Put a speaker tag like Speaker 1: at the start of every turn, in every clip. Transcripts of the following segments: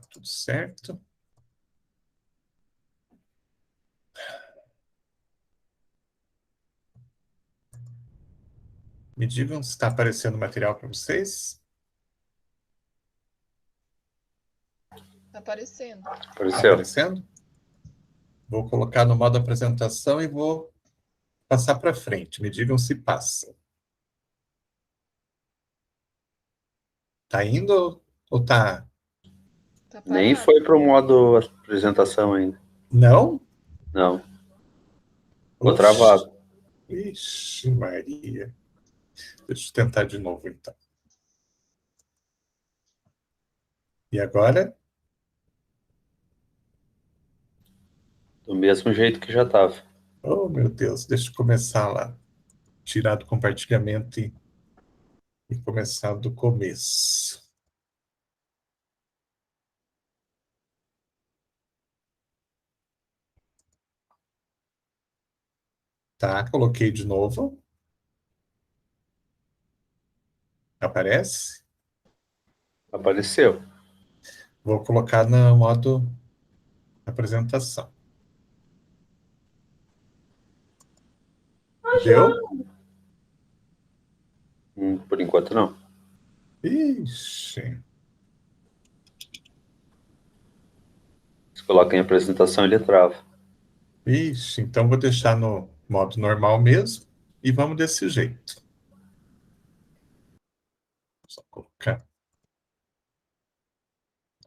Speaker 1: tudo certo. Me digam se está aparecendo material para vocês.
Speaker 2: Tá aparecendo.
Speaker 1: Está
Speaker 3: Apareceu.
Speaker 1: aparecendo? Vou colocar no modo apresentação e vou passar para frente. Me digam se passa. Tá indo ou tá?
Speaker 2: Tá
Speaker 3: Nem
Speaker 2: parado.
Speaker 3: foi para o modo apresentação ainda.
Speaker 1: Não?
Speaker 3: Não. Ficou
Speaker 1: Oxe.
Speaker 3: travado.
Speaker 1: Ixi, Maria. Deixa eu tentar de novo, então. E agora?
Speaker 3: Do mesmo jeito que já estava.
Speaker 1: Oh, meu Deus. Deixa eu começar lá. Tirar do compartilhamento e começar do começo. Tá, coloquei de novo. Aparece?
Speaker 3: Apareceu.
Speaker 1: Vou colocar no modo apresentação. Deu?
Speaker 3: Por enquanto não.
Speaker 1: Ixi.
Speaker 3: Se coloca em apresentação, ele trava.
Speaker 1: Ixi, então vou deixar no modo normal mesmo e vamos desse jeito. Só colocar.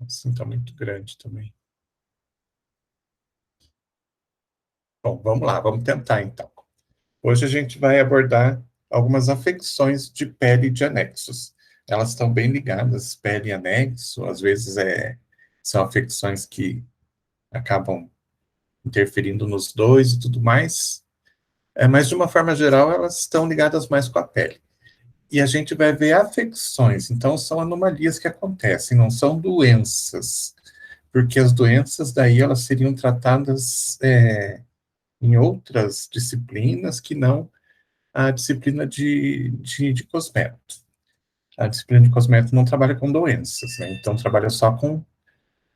Speaker 1: Assim tá muito grande também. Bom, vamos lá, vamos tentar então. Hoje a gente vai abordar algumas afecções de pele de anexos. Elas estão bem ligadas, pele e anexo, às vezes são afecções que acabam interferindo nos dois e tudo mais, mas de uma forma geral elas estão ligadas mais com a pele. E a gente vai ver afecções, então são anomalias que acontecem, não são doenças, porque as doenças daí elas seriam tratadas em outras disciplinas que não a disciplina de cosméticos. A disciplina de cosméticos não trabalha com doenças, né? Então trabalha só com,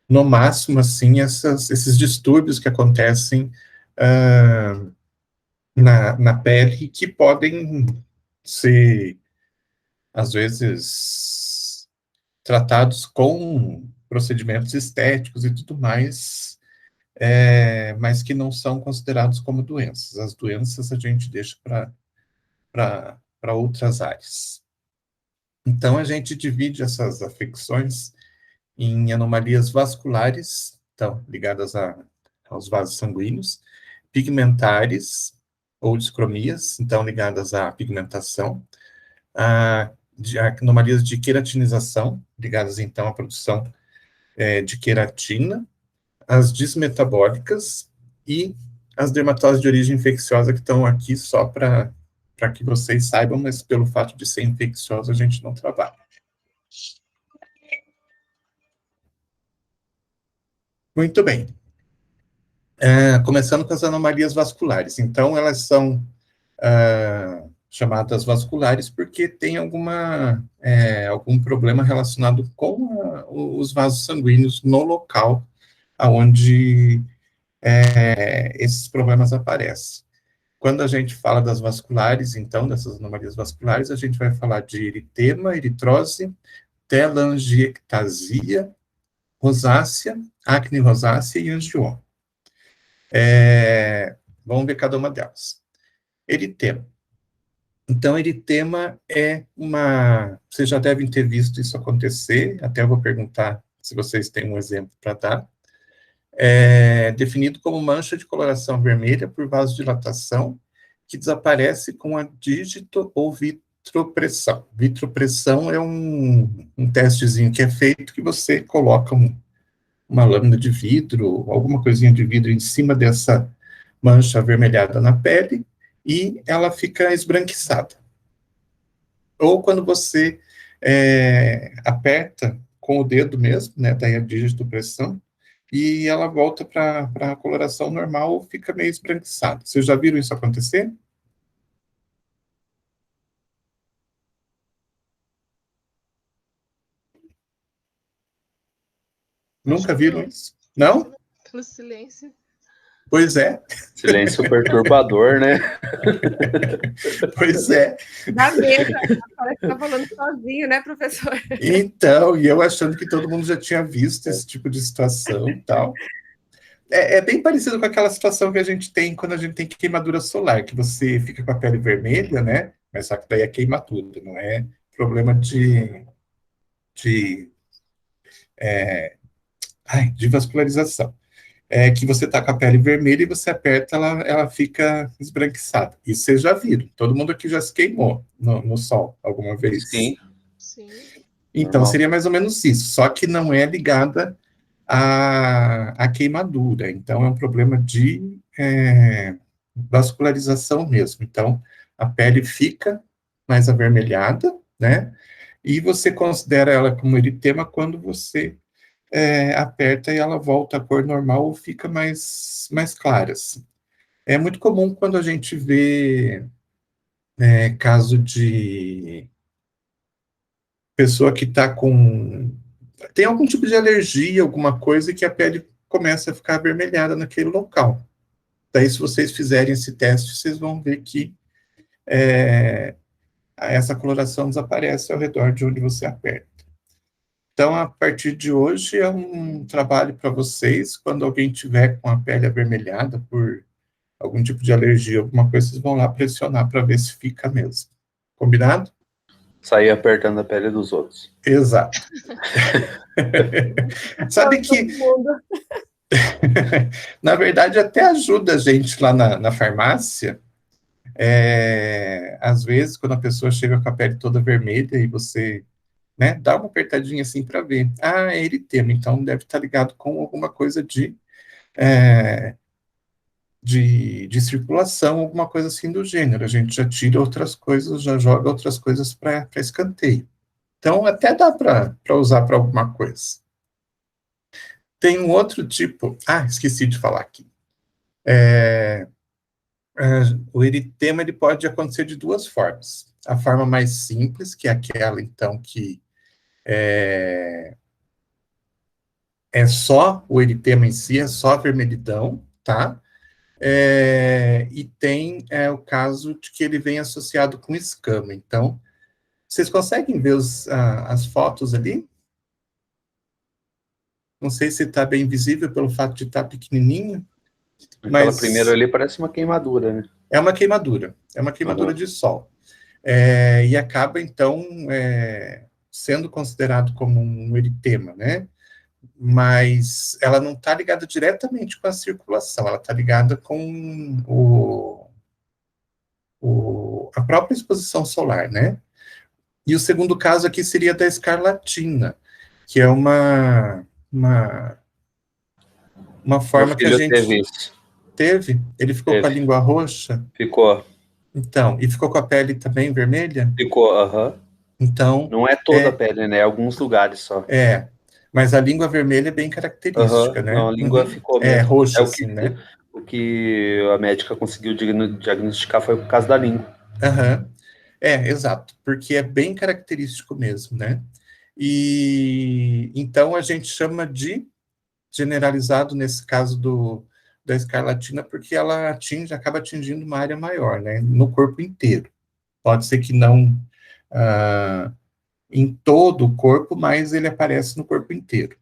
Speaker 1: no máximo, assim, esses distúrbios que acontecem na pele que podem ser, às vezes, tratados com procedimentos estéticos e tudo mais, mas que não são considerados como doenças. As doenças a gente deixa para outras áreas. Então, a gente divide essas afecções em anomalias vasculares, então, ligadas aos vasos sanguíneos, pigmentares ou discromias, então, ligadas à pigmentação, anomalias de queratinização, ligadas, então, à produção de queratina, as dismetabólicas e as dermatoses de origem infecciosa, que estão aqui só para que vocês saibam, mas pelo fato de ser infecciosa, a gente não trabalha. Muito bem. Começando com as anomalias vasculares. Então, elas são chamadas vasculares porque tem algum problema relacionado com os vasos sanguíneos no local onde esses problemas aparecem. Quando a gente fala das vasculares, então, dessas anomalias vasculares, a gente vai falar de eritema, eritrose, telangiectasia, rosácea, acne rosácea e angioma. Vamos ver cada uma delas. Eritema. Então, eritema é vocês já devem ter visto isso acontecer, até eu vou perguntar se vocês têm um exemplo para dar. Definido como mancha de coloração vermelha por vasodilatação que desaparece com a dígito ou vitropressão. Vitropressão é um testezinho que é feito que você coloca uma lâmina de vidro, alguma coisinha de vidro em cima dessa mancha avermelhada na pele e ela fica esbranquiçada. Ou quando você aperta com o dedo mesmo, né, daí a digitopressão, e ela volta para a coloração normal ou fica meio esbranquiçada. Vocês já viram isso acontecer? Nunca
Speaker 2: que
Speaker 1: viram
Speaker 2: não.
Speaker 1: isso? Não?
Speaker 2: Pelo silêncio.
Speaker 1: Pois é,
Speaker 3: Silêncio perturbador, né?
Speaker 1: pois é.
Speaker 4: Dá medo, parece que tá falando sozinho, né, professor?
Speaker 1: Então, e eu achando que todo mundo já tinha visto esse tipo de situação e tal. É bem parecido com aquela situação que a gente tem quando a gente tem queimadura solar, que você fica com a pele vermelha, né? Mas só que daí é queimadura, não é problema de, de vascularização. É que você tá com a pele vermelha e você aperta, ela fica esbranquiçada. Isso vocês já viram. Todo mundo aqui já se queimou no sol alguma vez.
Speaker 3: Sim,
Speaker 2: Sim.
Speaker 1: Então,
Speaker 3: normal.
Speaker 1: seria mais ou menos isso, só que não é ligada à queimadura. Então, é um problema de vascularização mesmo. Então, a pele fica mais avermelhada, né? E você considera ela como eritema quando você aperta e ela volta à cor normal ou fica mais clara. Assim. É muito comum quando a gente vê caso de pessoa que está com... Tem algum tipo de alergia, alguma coisa, que a pele começa a ficar avermelhada naquele local. Daí, se vocês fizerem esse teste, vocês vão ver que essa coloração desaparece ao redor de onde você aperta. Então, a partir de hoje, é um trabalho para vocês. Quando alguém tiver com a pele avermelhada por algum tipo de alergia, alguma coisa, vocês vão lá pressionar para ver se fica mesmo. Combinado?
Speaker 3: Sair apertando a pele dos outros.
Speaker 1: Exato. Sabe que, na verdade, até ajuda a gente lá na farmácia. Às vezes, quando a pessoa chega com a pele toda vermelha e você dá uma apertadinha assim para ver. Ah, é eritema, então deve estar ligado com alguma coisa de circulação, alguma coisa assim do gênero. A gente já tira outras coisas, já joga outras coisas para escanteio. Então, até dá para usar para alguma coisa. Tem um outro tipo... Ah, esqueci de falar aqui. O eritema ele pode acontecer de duas formas. A forma mais simples, que é aquela, então, que é só o eritema em si, é só a vermelhidão, tá? E tem o caso de que ele vem associado com escama. Então, vocês conseguem ver as fotos ali? Não sei se está bem visível pelo fato de estar pequenininho,
Speaker 3: Aquela
Speaker 1: mas
Speaker 3: primeira ali parece uma queimadura, né?
Speaker 1: é uma queimadura de sol. E acaba, então, sendo considerado como um eritema, né? Mas ela não está ligada diretamente com a circulação, ela está ligada com a própria exposição solar, né? E o segundo caso aqui seria da escarlatina, que é uma
Speaker 3: Meu
Speaker 1: forma que a
Speaker 3: filho
Speaker 1: gente
Speaker 3: teve isso.
Speaker 1: teve. Ele ficou com a
Speaker 3: Teve.
Speaker 1: língua roxa.
Speaker 3: Ficou.
Speaker 1: Então, e ficou com a pele também vermelha?
Speaker 3: Ficou, aham.
Speaker 1: Então,
Speaker 3: Não é toda a pele, né? Alguns lugares só.
Speaker 1: mas a língua vermelha é bem característica, né?
Speaker 3: Não, a língua ficou mesmo.
Speaker 1: Roxa,
Speaker 3: É
Speaker 1: assim, né?
Speaker 3: o que a médica conseguiu diagnosticar foi por causa da língua.
Speaker 1: Exato, porque é bem característico mesmo, né? E então a gente chama de generalizado nesse caso da escarlatina, porque ela acaba atingindo uma área maior, né? No corpo inteiro. Pode ser que não em todo o corpo, mas ele aparece no corpo inteiro.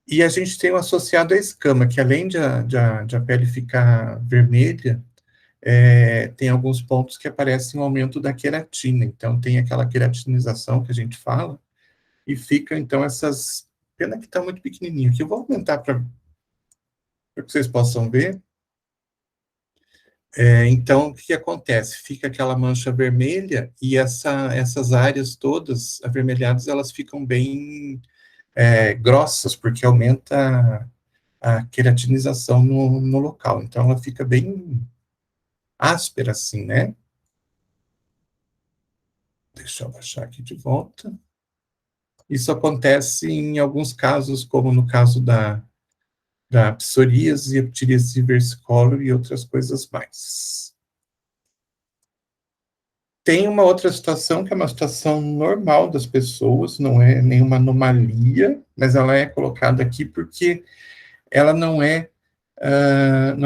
Speaker 1: E a gente tem o associado à escama, que além de a pele ficar vermelha, tem alguns pontos que aparecem um aumento da queratina. Então, tem aquela queratinização que a gente fala, e fica, então, essas... Pena que está muito pequenininho aqui. Eu vou aumentar para que vocês possam ver. Então, o que acontece? Fica aquela mancha vermelha e essas áreas todas avermelhadas, elas ficam bem grossas, porque aumenta a queratinização no local. Então, ela fica bem áspera, assim, né? Deixa eu baixar aqui de volta. Isso acontece em alguns casos, como no caso da psoríase, psoríase versicolor e outras coisas mais. Tem uma outra situação, que é uma situação normal das pessoas, não é nenhuma anomalia, mas ela é colocada aqui porque ela não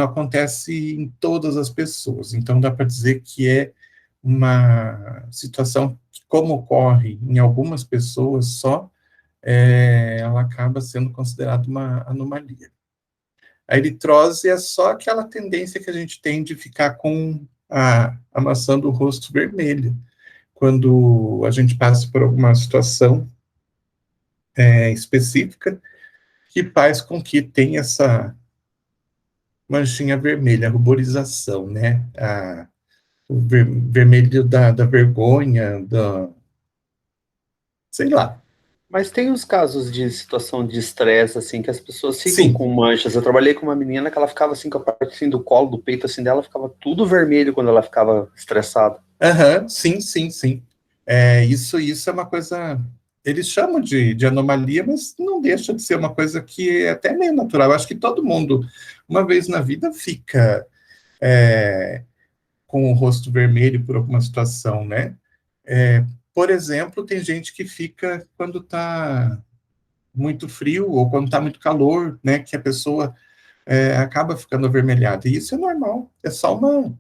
Speaker 1: acontece em todas as pessoas. Então, dá para dizer que é uma situação que, como ocorre em algumas pessoas só, ela acaba sendo considerada uma anomalia. A eritrose é só aquela tendência que a gente tem de ficar com a maçã do rosto vermelha, quando a gente passa por alguma situação específica que faz com que tenha essa manchinha vermelha, a ruborização, né? O vermelho da vergonha, sei lá.
Speaker 3: Mas tem uns casos de situação de estresse, assim, que as pessoas ficam
Speaker 1: Sim,
Speaker 3: com manchas. Eu trabalhei com uma menina que ela ficava assim, com a parte assim, do colo, do peito, assim, dela, ficava tudo vermelho quando ela ficava estressada.
Speaker 1: sim, sim, sim. Isso é uma coisa, eles chamam de anomalia, mas não deixa de ser uma coisa que é até meio natural. Eu acho que todo mundo, uma vez na vida, fica com o rosto vermelho por alguma situação, né? Por exemplo, tem gente que fica quando está muito frio ou quando está muito calor, né? Que a pessoa acaba ficando avermelhada. E isso é normal, é só um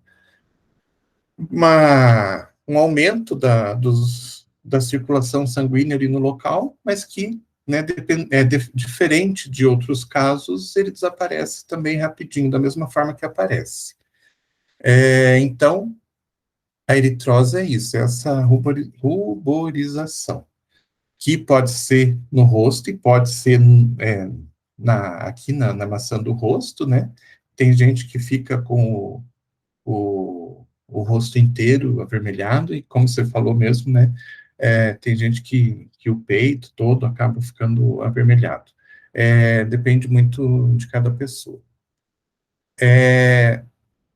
Speaker 1: aumento da circulação sanguínea ali no local, mas que, né, diferente de outros casos, ele desaparece também rapidinho, da mesma forma que aparece. Então, a eritrose é isso, é essa ruborização, que pode ser no rosto e pode ser aqui na maçã do rosto, né? Tem gente que fica com o rosto inteiro avermelhado, e como você falou mesmo, né, tem gente que o peito todo acaba ficando avermelhado. Depende muito de cada pessoa.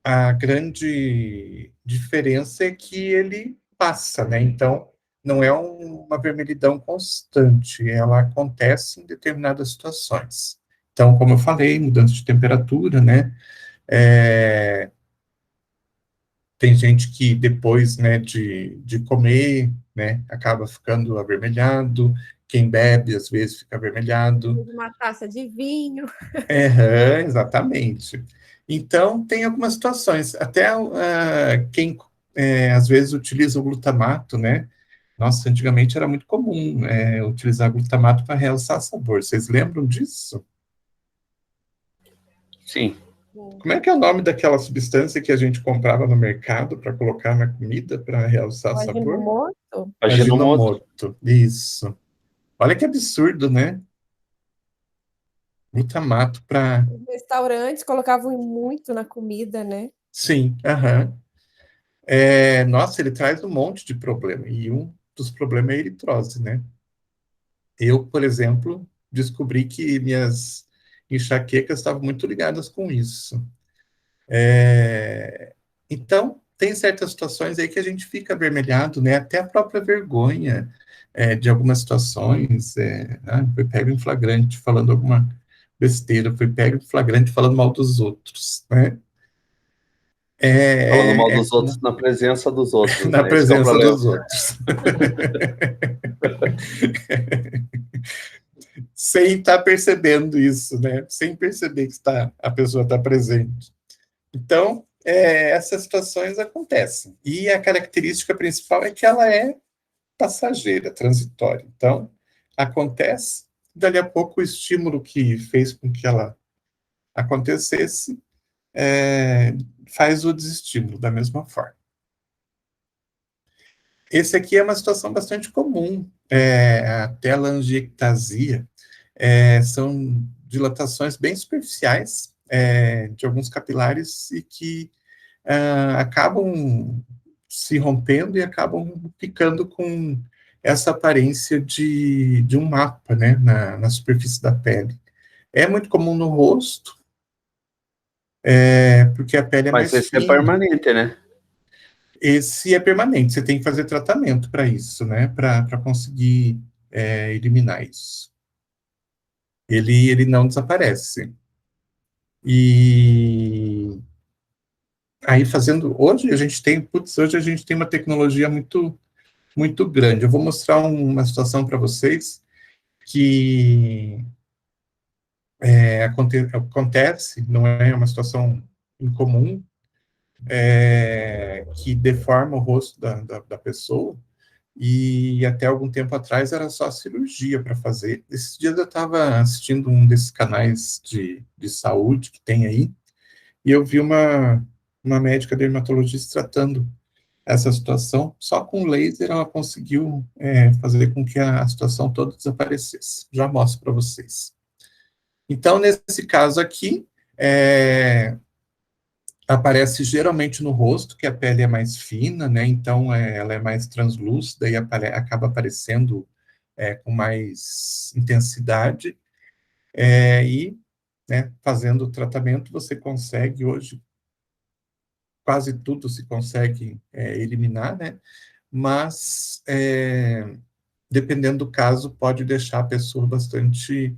Speaker 1: A grande diferença é que ele passa, né, então não é uma vermelhidão constante, ela acontece em determinadas situações. Então, como eu falei, mudança de temperatura, né, tem gente que depois, né, de comer, né, acaba ficando avermelhado, quem bebe às vezes fica avermelhado.
Speaker 4: Uma taça de vinho.
Speaker 1: Exatamente. Então, tem algumas situações, até quem às vezes utiliza o glutamato, né? Nossa, antigamente era muito comum utilizar glutamato para realçar sabor. Vocês lembram disso?
Speaker 3: Sim,
Speaker 1: Como é que é o nome daquela substância que a gente comprava no mercado para colocar na comida para realçar
Speaker 4: O
Speaker 1: sabor?
Speaker 4: Ajinomoto.
Speaker 3: Aginomoto.
Speaker 1: Aginomoto, isso. Olha que absurdo, né? Glutamato para.
Speaker 4: Os restaurantes colocavam muito na comida, né?
Speaker 1: Sim, aham. Nossa, ele traz um monte de problema. E um dos problemas é a eritrose, né? Eu, por exemplo, descobri que minhas enxaquecas estavam muito ligadas com isso. Então, tem certas situações aí que a gente fica avermelhado, né? Até a própria vergonha de algumas situações. Foi pego em flagrante falando alguma besteira, foi pego em flagrante falando mal dos outros, né?
Speaker 3: Falando mal dos outros
Speaker 1: Comum
Speaker 3: na presença dos outros,
Speaker 1: na
Speaker 3: né? Esse que é o
Speaker 1: presença
Speaker 3: problema.
Speaker 1: dos outros. Sem estar percebendo isso, né? Sem perceber que a pessoa está presente. Então, essas situações acontecem. E a característica principal é que ela é passageira, transitória. Então, acontece, dali a pouco o estímulo que fez com que ela acontecesse faz o desestímulo da mesma forma. Esse aqui é uma situação bastante comum, a telangiectasia, são dilatações bem superficiais de alguns capilares e que acabam se rompendo e acabam ficando com essa aparência de um mapa, né, na superfície da pele. É muito comum no rosto, porque a pele é
Speaker 3: Mas
Speaker 1: mais
Speaker 3: esse é
Speaker 1: fina.
Speaker 3: permanente, né?
Speaker 1: Esse é permanente, você tem que fazer tratamento para isso, né, para conseguir eliminar isso. Ele não desaparece. E aí fazendo, hoje a gente tem uma tecnologia muito, muito grande. Eu vou mostrar uma situação para vocês que acontece, não é uma situação incomum, que deforma o rosto da pessoa, e até algum tempo atrás era só cirurgia para fazer. Esses dias eu estava assistindo um desses canais de saúde que tem aí, e eu vi uma médica dermatologista tratando essa situação. Só com laser ela conseguiu fazer com que a situação toda desaparecesse. Já mostro para vocês. Então, nesse caso aqui, aparece geralmente no rosto, que a pele é mais fina, né? Então, ela é mais translúcida e acaba aparecendo com mais intensidade. E, né, fazendo o tratamento, você consegue hoje, quase tudo se consegue eliminar, né? Mas, dependendo do caso, pode deixar a pessoa bastante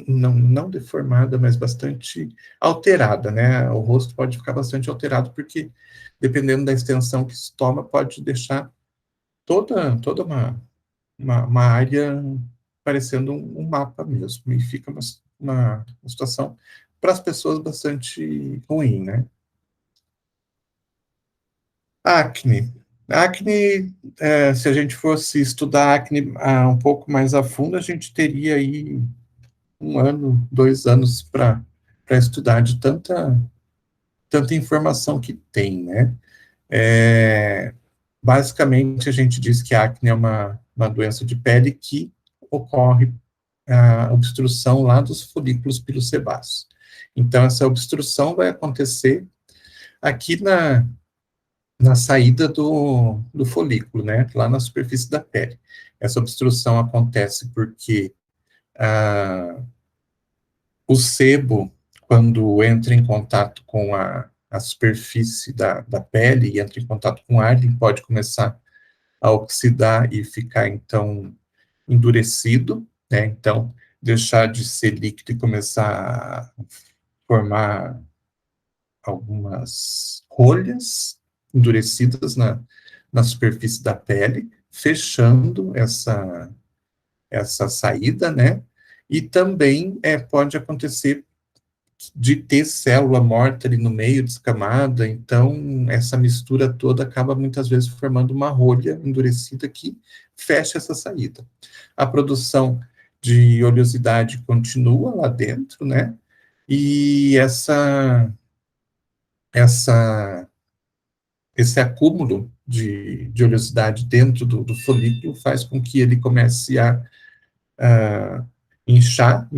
Speaker 1: não deformada, mas bastante alterada, né? O rosto pode ficar bastante alterado, porque dependendo da extensão que se toma, pode deixar toda uma área parecendo um mapa mesmo, e fica uma situação para as pessoas bastante ruim, né? Acne. Acne, se a gente fosse estudar acne um pouco mais a fundo, a gente teria aí 1 ano, 2 anos para estudar de tanta informação que tem, né? Basicamente, a gente diz que a acne é uma doença de pele que ocorre a obstrução lá dos folículos pilosebáceos. Então, essa obstrução vai acontecer aqui na saída do folículo, né? Lá na superfície da pele. Essa obstrução acontece porque o sebo, quando entra em contato com a superfície da pele e entra em contato com o ar, ele pode começar a oxidar e ficar, então, endurecido, né? Então, deixar de ser líquido e começar a formar algumas rolhas endurecidas na superfície da pele, fechando essa saída, né? E também pode acontecer de ter célula morta ali no meio, descamada, então essa mistura toda acaba muitas vezes formando uma rolha endurecida que fecha essa saída. A produção de oleosidade continua lá dentro, né? E esse acúmulo de oleosidade dentro do folículo faz com que ele comece a inchar,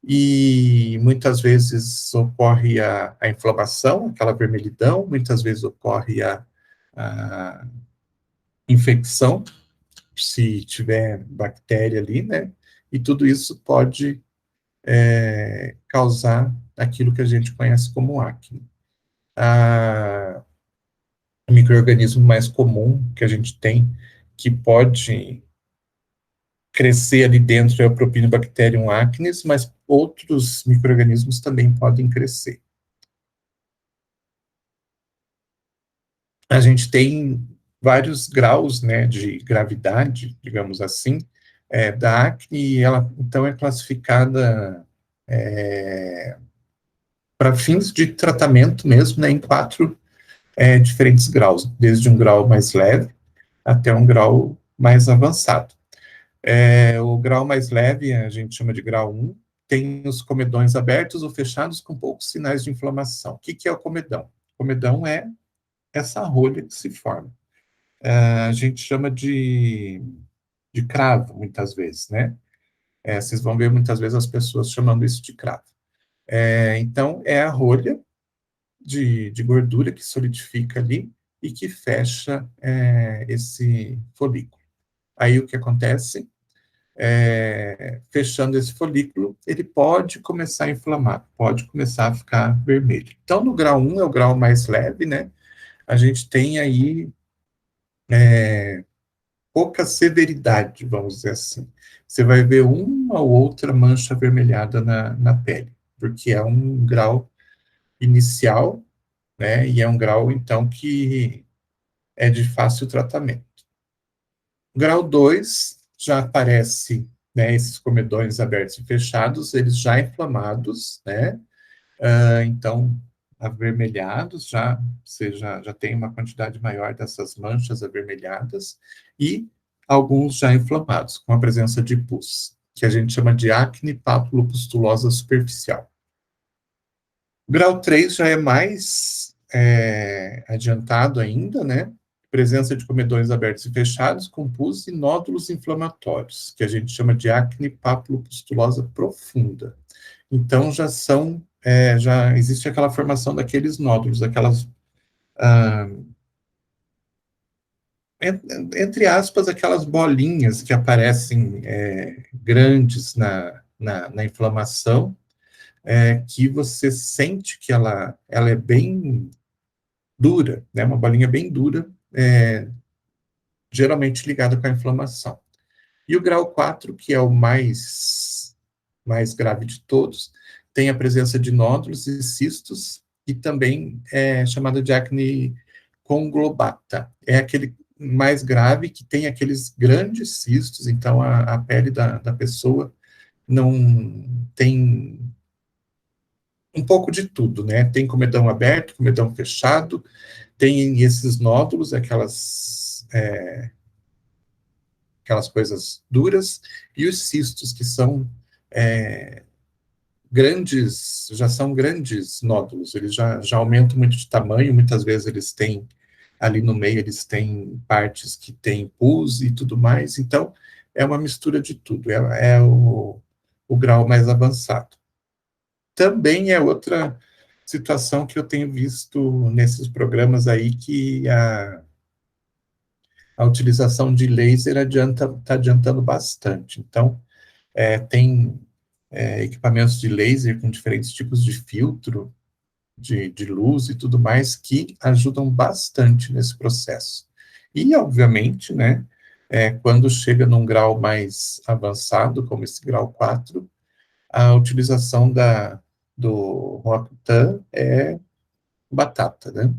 Speaker 1: e muitas vezes ocorre a inflamação, aquela vermelhidão, muitas vezes ocorre a infecção, se tiver bactéria ali, né? E tudo isso pode causar aquilo que a gente conhece como acne. O micro-organismo mais comum que a gente tem, que pode crescer ali dentro, é o Propionibacterium acnes, mas outros micro-organismos também podem crescer. A gente tem vários graus, né, de gravidade, digamos assim, da acne, e ela, então, é classificada para fins de tratamento mesmo, né, em 4 diferentes graus, desde um grau mais leve até um grau mais avançado. O grau mais leve, a gente chama de grau 1, tem os comedões abertos ou fechados com poucos sinais de inflamação. O que é o comedão? O comedão é essa rolha que se forma. A gente chama de cravo, muitas vezes, né? Vocês vão ver muitas vezes as pessoas chamando isso de cravo. Então, é a rolha de gordura que solidifica ali e que fecha esse folículo. Aí, o que acontece? Fechando esse folículo, ele pode começar a inflamar, pode começar a ficar vermelho. Então, no grau 1 é o grau mais leve, né? A gente tem aí pouca severidade, vamos dizer assim. Você vai ver uma ou outra mancha avermelhada na pele, porque é um grau inicial, né, e é um grau, então, que é de fácil tratamento. Grau 2 já aparece, né, esses comedões abertos e fechados, eles já inflamados, né, então, avermelhados, você já tem uma quantidade maior dessas manchas avermelhadas, e alguns já inflamados, com a presença de pus, que a gente chama de acne papulopustulosa superficial. Grau 3 já é mais adiantado ainda, né? Presença de comedões abertos e fechados, com pus e nódulos inflamatórios, que a gente chama de acne papulopustulosa profunda. Então, já existe aquela formação daqueles nódulos, entre aspas, aquelas bolinhas que aparecem grandes na inflamação, que você sente que ela é bem dura, né, uma bolinha bem dura, geralmente ligada com a inflamação. E o grau 4, que é o mais grave de todos, tem a presença de nódulos e cistos, e também é chamada de acne conglobata. É aquele mais grave que tem aqueles grandes cistos, então a pele da pessoa não tem um pouco de tudo, né? Tem comedão aberto, comedão fechado, tem esses nódulos, aquelas coisas duras, e os cistos, que são grandes, já são grandes nódulos, eles já aumentam muito de tamanho, muitas vezes eles têm, ali no meio, eles têm partes que têm pus e tudo mais, então é uma mistura de tudo, é o grau mais avançado. Também é outra situação que eu tenho visto nesses programas aí, que a utilização de laser está adiantando bastante. Então, tem equipamentos de laser com diferentes tipos de filtro, de luz e tudo mais, que ajudam bastante nesse processo. E, obviamente, né, quando chega num grau mais avançado, como esse grau 4, a utilização do Roacutan é batata, né?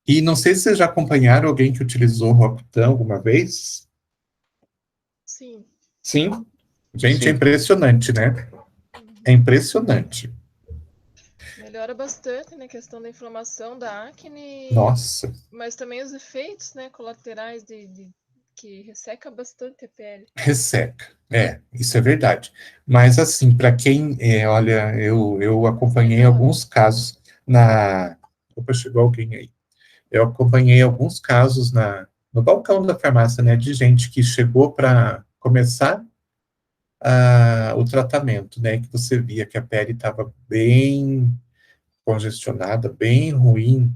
Speaker 1: E não sei se vocês já acompanharam alguém que utilizou Roacutan alguma vez.
Speaker 2: Sim.
Speaker 1: Sim? Gente, é
Speaker 3: Sim.
Speaker 1: impressionante, né? É impressionante.
Speaker 2: Melhora bastante, né, a questão da inflamação, da acne,
Speaker 1: Nossa,
Speaker 2: mas também os efeitos, né, colaterais que resseca bastante a pele.
Speaker 1: resseca. Isso é verdade. Mas, assim, para quem, olha, eu acompanhei alguns casos na... Opa, chegou alguém aí. Eu acompanhei alguns casos no balcão da farmácia, né, de gente que chegou para começar o tratamento, né, que você via que a pele estava bem congestionada, bem ruim.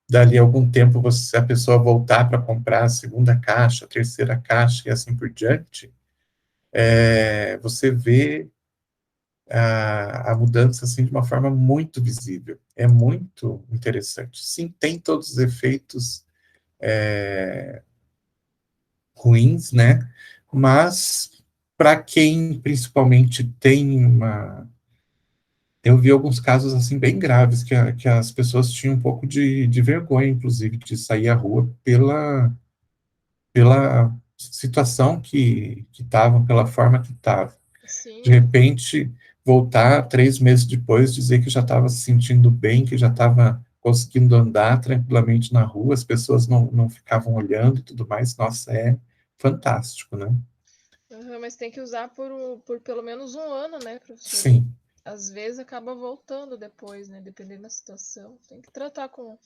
Speaker 1: Dali a algum tempo, a pessoa voltar para comprar a segunda caixa, a terceira caixa e assim por diante, você vê a mudança assim de uma forma muito visível. É muito interessante. Sim, tem todos os efeitos ruins, né? Mas para quem principalmente tem uma... Eu vi alguns casos assim bem graves, que as pessoas tinham um pouco de vergonha, inclusive, de sair à rua pela situação que estavam, pela forma que estavam. De
Speaker 2: Sim.
Speaker 1: repente, voltar 3 meses depois, dizer que já estava se sentindo bem, que já estava conseguindo andar tranquilamente na rua, as pessoas não ficavam olhando e tudo mais. Nossa, é fantástico, né?
Speaker 2: Uhum, mas tem que usar por pelo menos 1 ano, né, professor? E
Speaker 1: Sim.
Speaker 2: às vezes acaba voltando depois, né, dependendo da situação. Tem que tratar com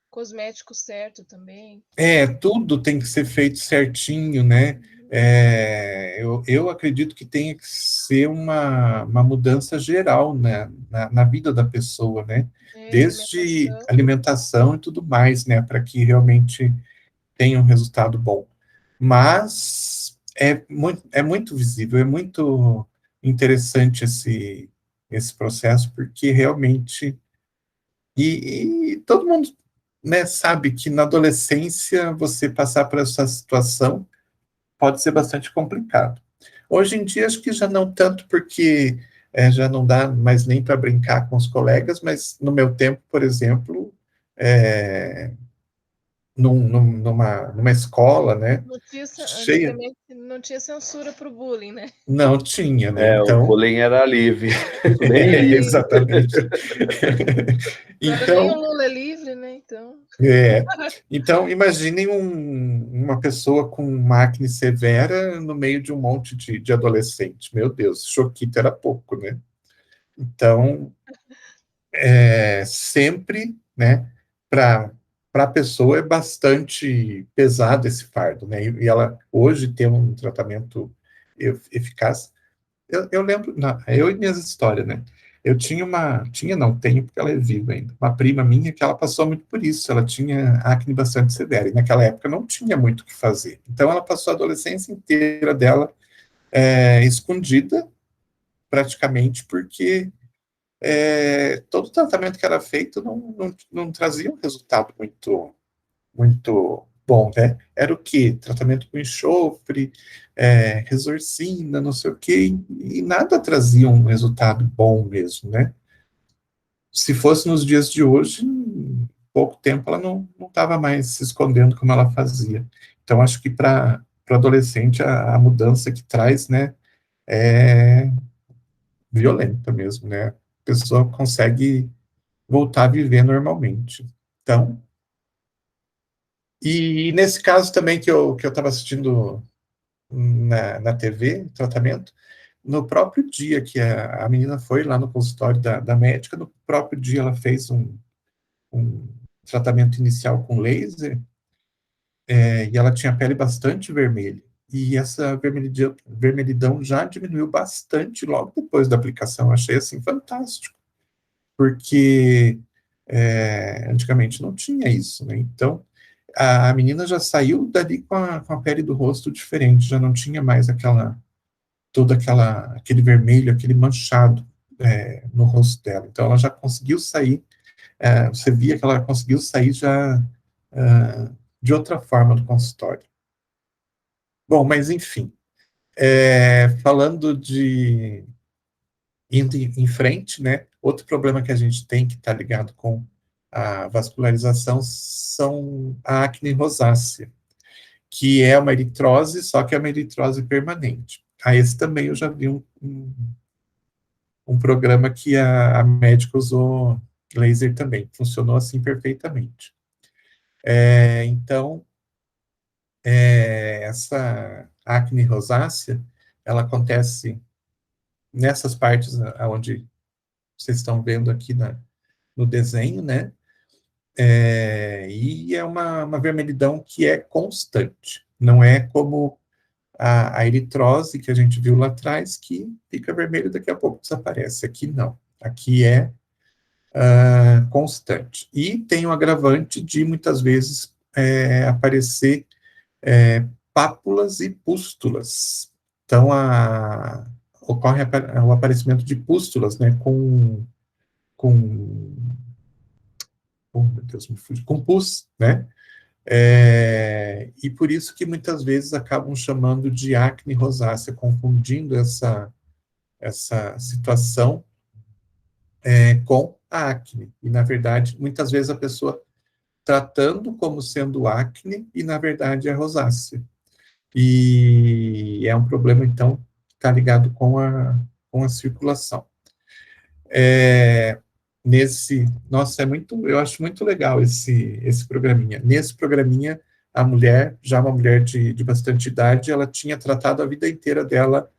Speaker 2: cosmético certo também.
Speaker 1: Tudo tem que ser feito certinho, né? Eu acredito que tenha que ser uma mudança geral, né, na vida da pessoa, né? Desde
Speaker 2: Alimentação.
Speaker 1: alimentação e tudo mais, né? Para que realmente tenha um resultado bom. Mas é muito visível, é muito interessante esse processo, porque realmente... E todo mundo né, sabe que na adolescência você passar por essa situação pode ser bastante complicado. Hoje em dia, acho que já não tanto, porque já não dá mais nem para brincar com os colegas, mas no meu tempo, por exemplo, é, numa escola, né,
Speaker 2: Não tinha,
Speaker 1: cheia,
Speaker 2: antigamente não tinha censura pro bullying, né?
Speaker 1: não tinha, né,
Speaker 3: O
Speaker 1: então,
Speaker 3: bullying era livre. Bem livre.
Speaker 1: exatamente.
Speaker 2: Não era nem o
Speaker 1: Então,
Speaker 2: Lula é livre, né? Então,
Speaker 1: então imaginem uma pessoa com uma acne severa no meio de um monte de adolescente. Meu Deus, choquito era pouco, né? Então, sempre, né, para a pessoa é bastante pesado esse fardo, né? E ela hoje tem um tratamento eficaz. Eu lembro, eu e minhas histórias, né? Eu tinha não, tenho, porque ela é viva ainda, uma prima minha que ela passou muito por isso, ela tinha acne bastante severa, e naquela época não tinha muito o que fazer. Então ela passou a adolescência inteira dela escondida, praticamente, porque todo o tratamento que era feito não trazia um resultado muito bom, né? Era o quê? Tratamento com enxofre, resorcina, não sei o quê, e nada trazia um resultado bom mesmo, né? Se fosse nos dias de hoje, em pouco tempo ela não estava mais se escondendo como ela fazia. Então, acho que para o adolescente a mudança que traz, né, é violenta mesmo, né? A pessoa consegue voltar a viver normalmente. Então, e nesse caso também que eu estava assistindo na TV, tratamento, no próprio dia que a menina foi lá no consultório da médica, no próprio dia ela fez um tratamento inicial com laser, e ela tinha a pele bastante vermelha. E essa vermelhidão já diminuiu bastante logo depois da aplicação. Eu achei assim fantástico, porque antigamente não tinha isso, né? Então, a menina já saiu dali com a pele do rosto diferente, já não tinha mais aquele vermelho, aquele manchado no rosto dela. Então, ela já conseguiu sair, você via que ela conseguiu sair já de outra forma do consultório. Bom, mas enfim, falando indo em frente, né? Outro problema que a gente tem que está ligado com a vascularização são a acne rosácea, que é uma eritrose, só que é uma eritrose permanente. A esse também eu já vi um programa que a médica usou laser também, funcionou assim perfeitamente. Então, essa acne rosácea, ela acontece nessas partes onde vocês estão vendo aqui no desenho, né? E é uma vermelhidão que é constante, não é como a eritrose que a gente viu lá atrás, que fica vermelho e daqui a pouco desaparece. Aqui não, aqui é constante. E tem o agravante de muitas vezes aparecer pápulas e pústulas. Então, ocorre o aparecimento de pústulas, né, com oh, meu Deus, me fugiu, com pus, né? E por isso que muitas vezes acabam chamando de acne rosácea, confundindo essa situação com a acne. E, na verdade, muitas vezes a pessoa tratando como sendo acne e, na verdade, é rosácea. E é um problema, então, que está ligado com a circulação. Nossa, eu acho muito legal esse programinha. Nesse programinha, a mulher, já uma mulher de bastante idade, ela tinha tratado a vida inteira dela,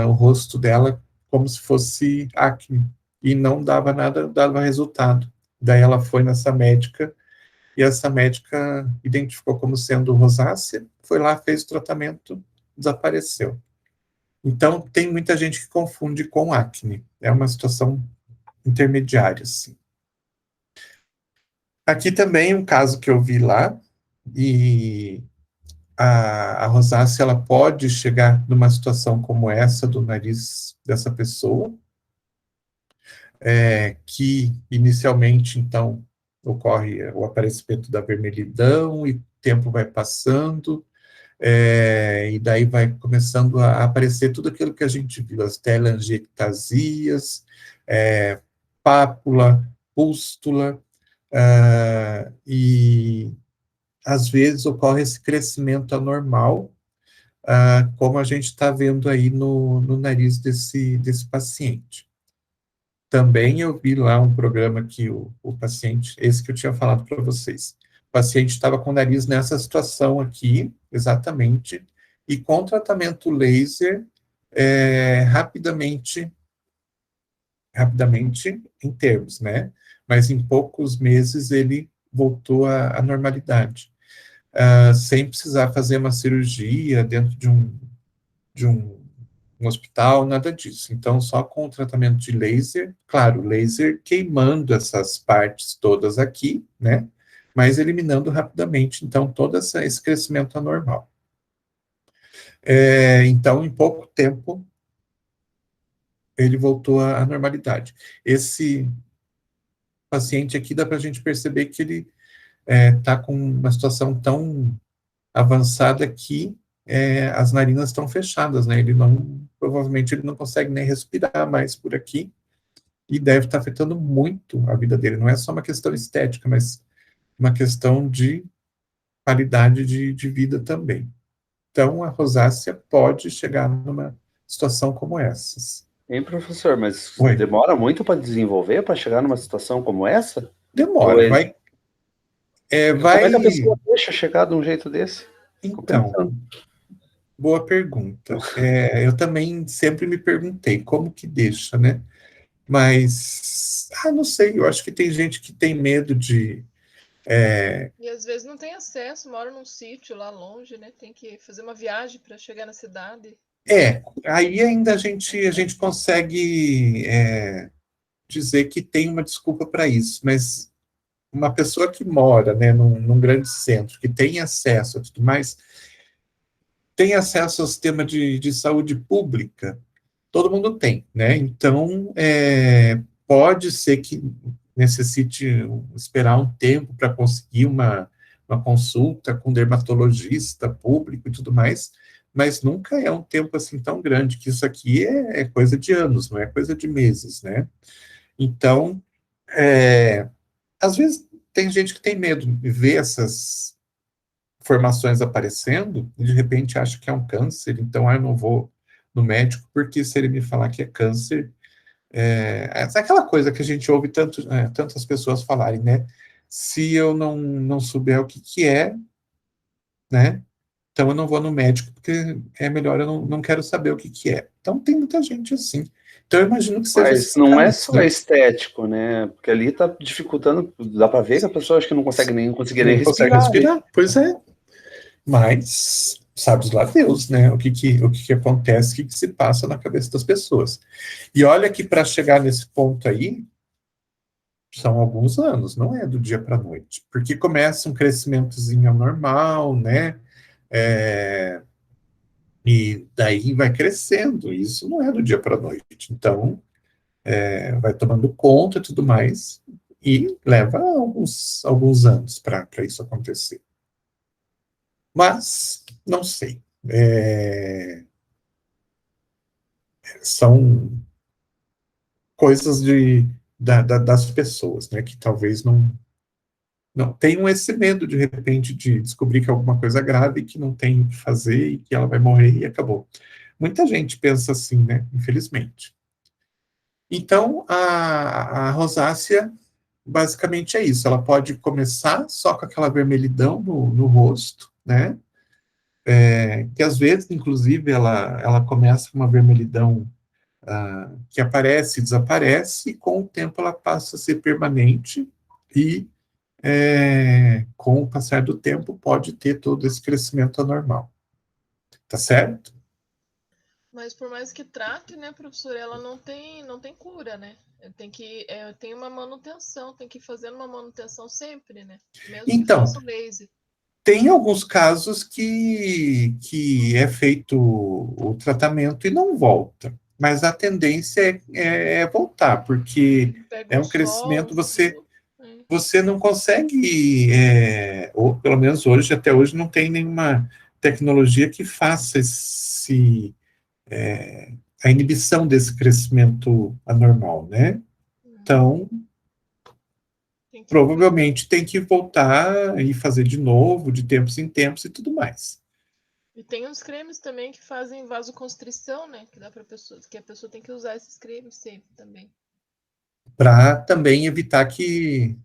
Speaker 1: o rosto dela, como se fosse acne, e não dava nada, dava resultado. Daí ela foi nessa médica, e essa médica identificou como sendo rosácea, foi lá, fez o tratamento, desapareceu. Então, tem muita gente que confunde com acne. É uma situação intermediária, assim. Aqui também um caso que eu vi lá, e a rosácea ela pode chegar numa situação como essa do nariz dessa pessoa, que inicialmente, então, ocorre o aparecimento da vermelhidão e o tempo vai passando, e daí vai começando a aparecer tudo aquilo que a gente viu, as telangiectasias, pápula, pústula, e às vezes ocorre esse crescimento anormal, como a gente está vendo aí no nariz desse paciente. Também eu vi lá um programa que o paciente, esse que eu tinha falado para vocês, o paciente estava com o nariz nessa situação aqui, exatamente, e com tratamento laser, rapidamente em termos, né? Mas em poucos meses ele voltou à normalidade, sem precisar fazer uma cirurgia dentro de um hospital, nada disso. Então, só com o tratamento de laser, claro, laser queimando essas partes todas aqui, né? Mas eliminando rapidamente, então, todo esse crescimento anormal. Então, em pouco tempo, ele voltou à normalidade. Esse paciente aqui, dá para a gente perceber que ele está com uma situação tão avançada que as narinas estão fechadas, né? Provavelmente ele não consegue nem respirar mais por aqui e deve estar afetando muito a vida dele. Não é só uma questão estética, mas uma questão de qualidade de vida também. Então, a rosácea pode chegar numa situação como essas.
Speaker 3: Hein, professor, mas
Speaker 1: Oi.
Speaker 3: demora muito para desenvolver, para chegar numa situação como essa?
Speaker 1: Demora, vai...
Speaker 3: Como é que a pessoa deixa chegar de um jeito desse?
Speaker 1: Então, boa pergunta. Eu também sempre me perguntei como que deixa, né? Mas, não sei, eu acho que tem gente que tem medo de...
Speaker 2: E às vezes não tem acesso, mora num sítio lá longe, né? Tem que fazer uma viagem para chegar na cidade.
Speaker 1: Aí ainda a gente consegue dizer que tem uma desculpa para isso, mas uma pessoa que mora, né, num grande centro, que tem acesso a tudo mais, tem acesso ao sistema de saúde pública, todo mundo tem, né? Então, pode ser que necessite esperar um tempo para conseguir uma consulta com dermatologista público e tudo mais, mas nunca é um tempo assim tão grande, que isso aqui é coisa de anos, não é coisa de meses, né? Então, às vezes tem gente que tem medo de ver essas formações aparecendo e de repente acha que é um câncer, então eu não vou no médico, porque se ele me falar que é câncer, é aquela coisa que a gente ouve tantas pessoas falarem, né? Se eu não souber o que é, né? Então eu não vou no médico, porque é melhor, eu não quero saber o que é. Então tem muita gente assim. Então eu imagino que seja...
Speaker 3: Mas não é só estético, né? Porque ali tá dificultando, dá para ver que a pessoa acho que não consegue nem respirar.
Speaker 1: Pois é. Mas sabe lá Deus, né? O que acontece, o que se passa na cabeça das pessoas. E olha que para chegar nesse ponto aí, são alguns anos, não é do dia para a noite. Porque começa um crescimentozinho normal, né? E daí vai crescendo. Isso não é do dia para a noite. Então, vai tomando conta e tudo mais, e leva alguns anos para isso acontecer. Mas, não sei. São coisas das pessoas, né, que talvez não tenham esse medo, de repente, de descobrir que é alguma coisa grave, que não tem o que fazer, e que ela vai morrer e acabou. Muita gente pensa assim, né, infelizmente. Então, a rosácea, basicamente é isso. Ela pode começar só com aquela vermelhidão no rosto, né, que às vezes, inclusive, ela começa com uma vermelhidão que aparece e desaparece, e com o tempo ela passa a ser permanente, e com o passar do tempo pode ter todo esse crescimento anormal. Tá certo?
Speaker 2: Mas por mais que trate, né, professor, ela não tem cura, né? Tem uma manutenção, tem que ir fazendo uma manutenção sempre, né? Mesmo
Speaker 1: Então,
Speaker 2: que faça o laser.
Speaker 1: Tem alguns casos que é feito o tratamento e não volta, mas a tendência é voltar, porque
Speaker 2: Pega
Speaker 1: é um crescimento,
Speaker 2: sol,
Speaker 1: você você não consegue, ou pelo menos hoje, até hoje, não tem nenhuma tecnologia que faça a inibição desse crescimento anormal, né? Então,
Speaker 2: Tem que
Speaker 1: provavelmente tem que voltar e fazer de novo, de tempos em tempos e tudo mais.
Speaker 2: E tem uns cremes também que fazem vasoconstrição, né? Que dá para pessoa, que a pessoa tem que usar esses cremes sempre também.
Speaker 1: Para também evitar que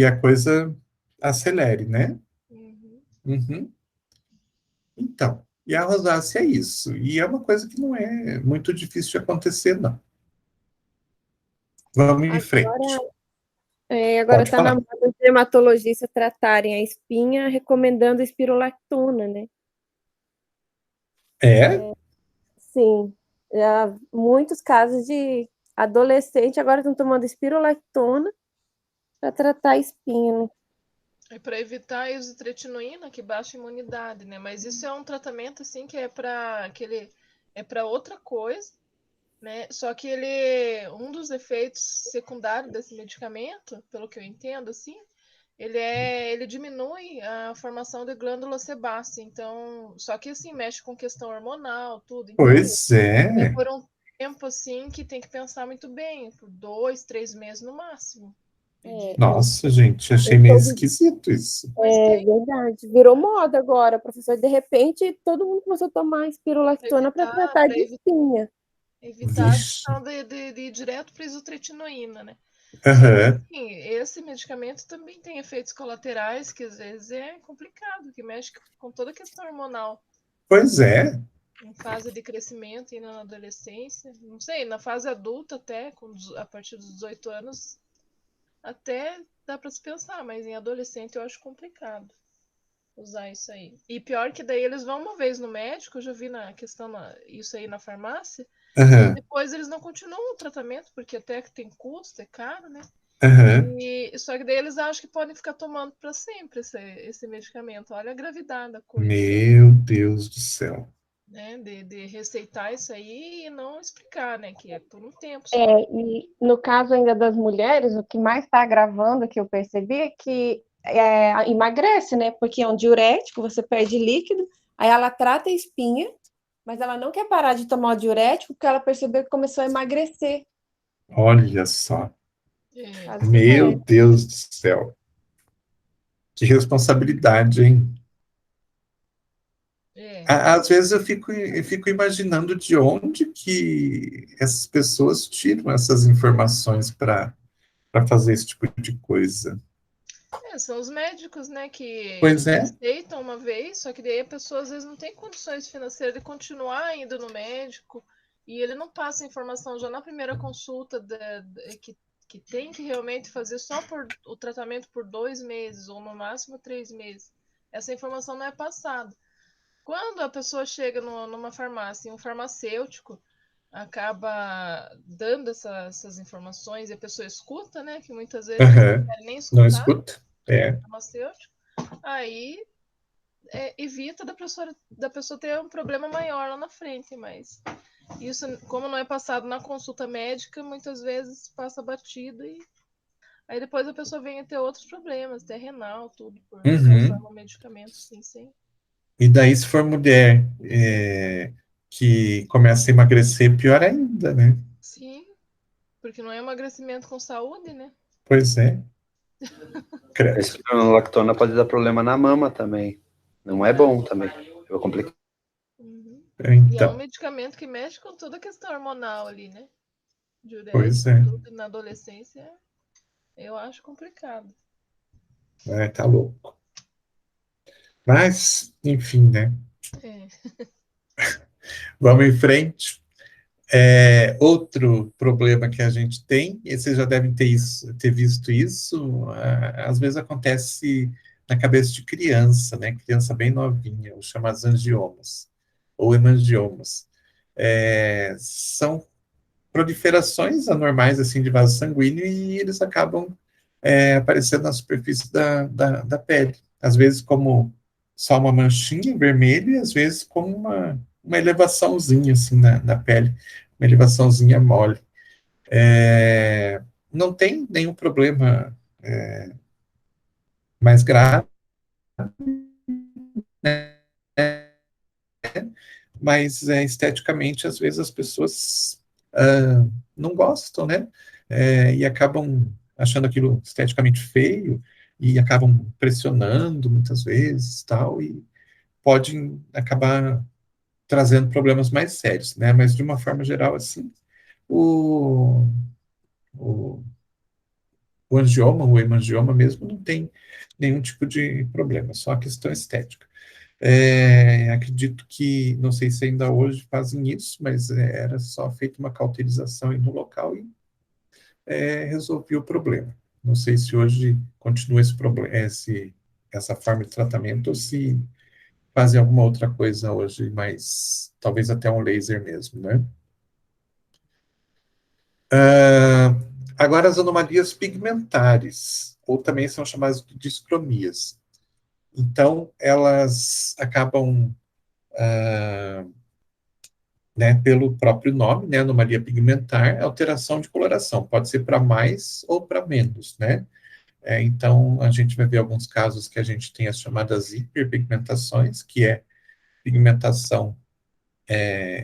Speaker 1: a coisa acelere, né?
Speaker 2: Uhum.
Speaker 1: Uhum. Então, e a rosácea é isso. E é uma coisa que não é muito difícil de acontecer, não. Vamos em frente.
Speaker 4: Agora
Speaker 1: Pode
Speaker 4: está na
Speaker 1: falar.
Speaker 4: moda os dermatologistas tratarem a espinha recomendando espirulactona, né?
Speaker 1: É?
Speaker 4: Sim, já muitos casos de adolescente agora estão tomando espirulactona para tratar a espinha, né?
Speaker 2: É para evitar a isotretinoína, que baixa a imunidade, né? Mas isso é um tratamento assim que é para outra coisa, né? Só que um dos efeitos secundários desse medicamento, pelo que eu entendo, assim, ele diminui a formação de glândula sebácea. Então, só que assim mexe com questão hormonal, tudo. Então,
Speaker 1: Pois
Speaker 2: é
Speaker 1: é.
Speaker 2: por um tempo assim que tem que pensar muito bem, por 2, 3 meses no máximo.
Speaker 4: É,
Speaker 1: Nossa, gente, achei
Speaker 4: eu
Speaker 1: meio
Speaker 4: soube,
Speaker 1: esquisito isso.
Speaker 2: Mas
Speaker 4: é
Speaker 2: tem
Speaker 4: verdade, virou moda agora, professor. De repente, todo mundo começou a tomar
Speaker 2: para
Speaker 4: espirulactona para
Speaker 2: evitar,
Speaker 4: tratar de espinha.
Speaker 2: a
Speaker 1: Vixe.
Speaker 2: questão de ir direto para isotretinoína, né? Só que
Speaker 1: Aham.
Speaker 2: assim, esse medicamento também tem efeitos colaterais que às vezes é complicado, que mexe com toda a questão hormonal.
Speaker 1: Pois é.
Speaker 2: Em fase de crescimento e na adolescência, não sei, na fase adulta até, a partir dos 18 anos, até dá para se pensar, mas em adolescente eu acho complicado usar isso aí. E pior que daí eles vão uma vez no médico, eu já vi na questão isso aí na farmácia, e
Speaker 1: Aham.
Speaker 2: depois eles não continuam o tratamento, porque até que tem custo, é caro, né?
Speaker 1: Aham.
Speaker 2: E só que daí eles acham que podem ficar tomando para sempre esse medicamento. Olha a gravidade da coisa,
Speaker 1: Meu Deus do céu.
Speaker 2: né? De receitar isso aí e não explicar, né? Que é por um tempo só.
Speaker 4: E no caso ainda das mulheres, o que mais está agravando, que eu percebi, é que emagrece, né? Porque é um diurético, você perde líquido, aí ela trata a espinha, mas ela não quer parar de tomar o diurético porque ela percebeu que começou a emagrecer.
Speaker 1: Olha só.
Speaker 2: É,
Speaker 4: Caso
Speaker 1: Meu
Speaker 4: sério.
Speaker 1: Deus do céu. Que responsabilidade, hein?
Speaker 2: é.
Speaker 1: Às vezes eu fico imaginando de onde que essas pessoas tiram essas informações para fazer esse tipo de coisa.
Speaker 2: São os médicos, né, que
Speaker 1: Pois é.
Speaker 2: receitam uma vez, só que daí a pessoa às vezes não tem condições financeiras de continuar indo no médico e ele não passa a informação já na primeira consulta que tem que realmente fazer só por o tratamento por 2 meses ou no máximo 3 meses. Essa informação não é passada. Quando a pessoa chega numa farmácia e um farmacêutico acaba dando essas informações e a pessoa escuta, né? Que muitas vezes eles não
Speaker 1: Aham.
Speaker 2: querem nem
Speaker 1: Não
Speaker 2: escutar
Speaker 1: escuta? É.
Speaker 2: o farmacêutico, aí evita da pessoa ter um problema maior lá na frente, mas isso, como não é passado na consulta médica, muitas vezes passa batido e aí depois a pessoa vem a ter outros problemas, até renal, tudo, por usar
Speaker 1: Uhum.
Speaker 2: um medicamento assim, sem.
Speaker 1: E daí, se for mulher que começa a emagrecer, pior ainda, né?
Speaker 2: Sim, porque não é emagrecimento com saúde, né?
Speaker 1: Pois é.
Speaker 3: A
Speaker 1: Credo.
Speaker 3: espirulactona pode dar problema na mama também. Não é bom também. É complicado.
Speaker 2: Uhum. E é um
Speaker 1: Então,
Speaker 2: medicamento que mexe com toda a questão hormonal ali, né?
Speaker 1: pois
Speaker 2: Diurético,
Speaker 1: é.
Speaker 2: tudo. Na adolescência, eu acho complicado.
Speaker 1: Tá louco. Mas, enfim, né?
Speaker 2: É.
Speaker 1: Vamos em frente. Outro problema que a gente tem, e vocês já devem ter visto isso, às vezes acontece na cabeça de criança, né? Criança bem novinha, os chamados angiomas, ou hemangiomas. São proliferações anormais assim de vaso sanguíneo e eles acabam aparecendo na superfície da pele. Às vezes como só uma manchinha vermelha e às vezes como uma elevaçãozinha assim na pele, uma elevaçãozinha mole. Não tem nenhum problema mais grave, né? Mas esteticamente, às vezes, as pessoas não gostam, né? E acabam achando aquilo esteticamente feio e acabam pressionando muitas vezes, tal, e podem acabar trazendo problemas mais sérios, né? Mas de uma forma geral, assim, o, o, o angioma, o hemangioma mesmo, não tem nenhum tipo de problema, só a questão estética. Acredito que, não sei se ainda hoje fazem isso, mas era só feita uma cauterização aí no local e resolvia o problema. Não sei se hoje continua esse problema, essa forma de tratamento ou se fazem alguma outra coisa hoje, mas talvez até um laser mesmo, né? Ah, agora, as anomalias pigmentares, ou também são chamadas de discromias. Então, elas acabam, né, pelo próprio nome, né, anomalia pigmentar, alteração de coloração, pode ser para mais ou para menos, né? Então, a gente vai ver alguns casos que a gente tem as chamadas hiperpigmentações, que é pigmentação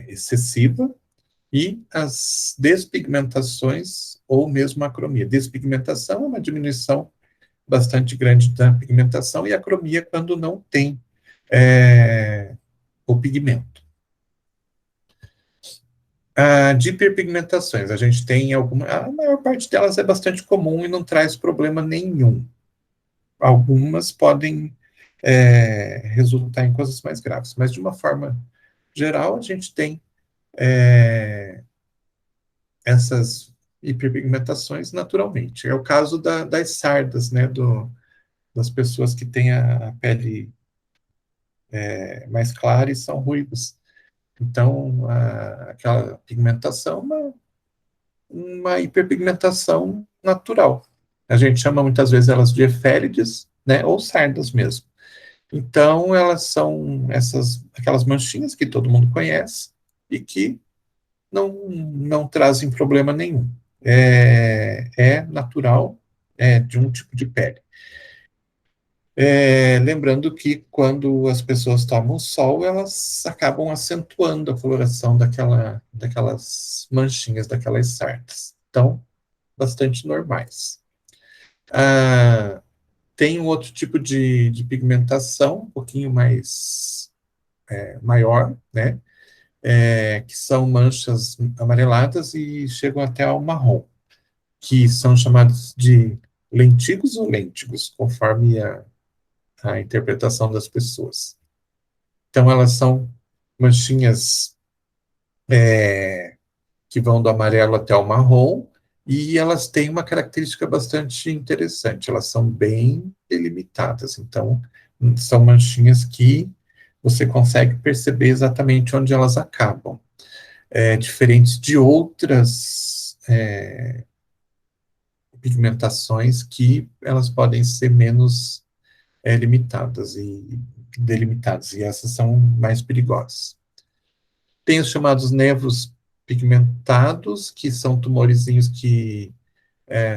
Speaker 1: excessiva, e as despigmentações ou mesmo a acromia. Despigmentação é uma diminuição bastante grande da pigmentação e acromia quando não tem o pigmento. De hiperpigmentações, a gente tem alguma, a maior parte delas é bastante comum e não traz problema nenhum. Algumas podem resultar em coisas mais graves, mas de uma forma geral, a gente tem essas hiperpigmentações naturalmente. É o caso das sardas, né, das pessoas que têm a pele mais clara e são ruivas. Então, aquela pigmentação é uma hiperpigmentação natural. A gente chama muitas vezes elas de eférides, né, ou sardas mesmo. Então, elas são aquelas manchinhas que todo mundo conhece e que não trazem problema nenhum. É natural, de um tipo de pele. Lembrando que quando as pessoas tomam sol, elas acabam acentuando a coloração daquelas manchinhas, daquelas sardas. Então, bastante normais. Tem um outro tipo de pigmentação, um pouquinho mais maior, né? Que são manchas amareladas e chegam até ao marrom, que são chamados de lentigos ou lêntigos, conforme a interpretação das pessoas. Então, elas são manchinhas que vão do amarelo até o marrom, e elas têm uma característica bastante interessante, elas são bem delimitadas, então, são manchinhas que você consegue perceber exatamente onde elas acabam. Diferentes de outras pigmentações que elas podem ser menos limitadas e delimitadas, e essas são mais perigosas. Tem os chamados nevros pigmentados, que são tumorezinhos que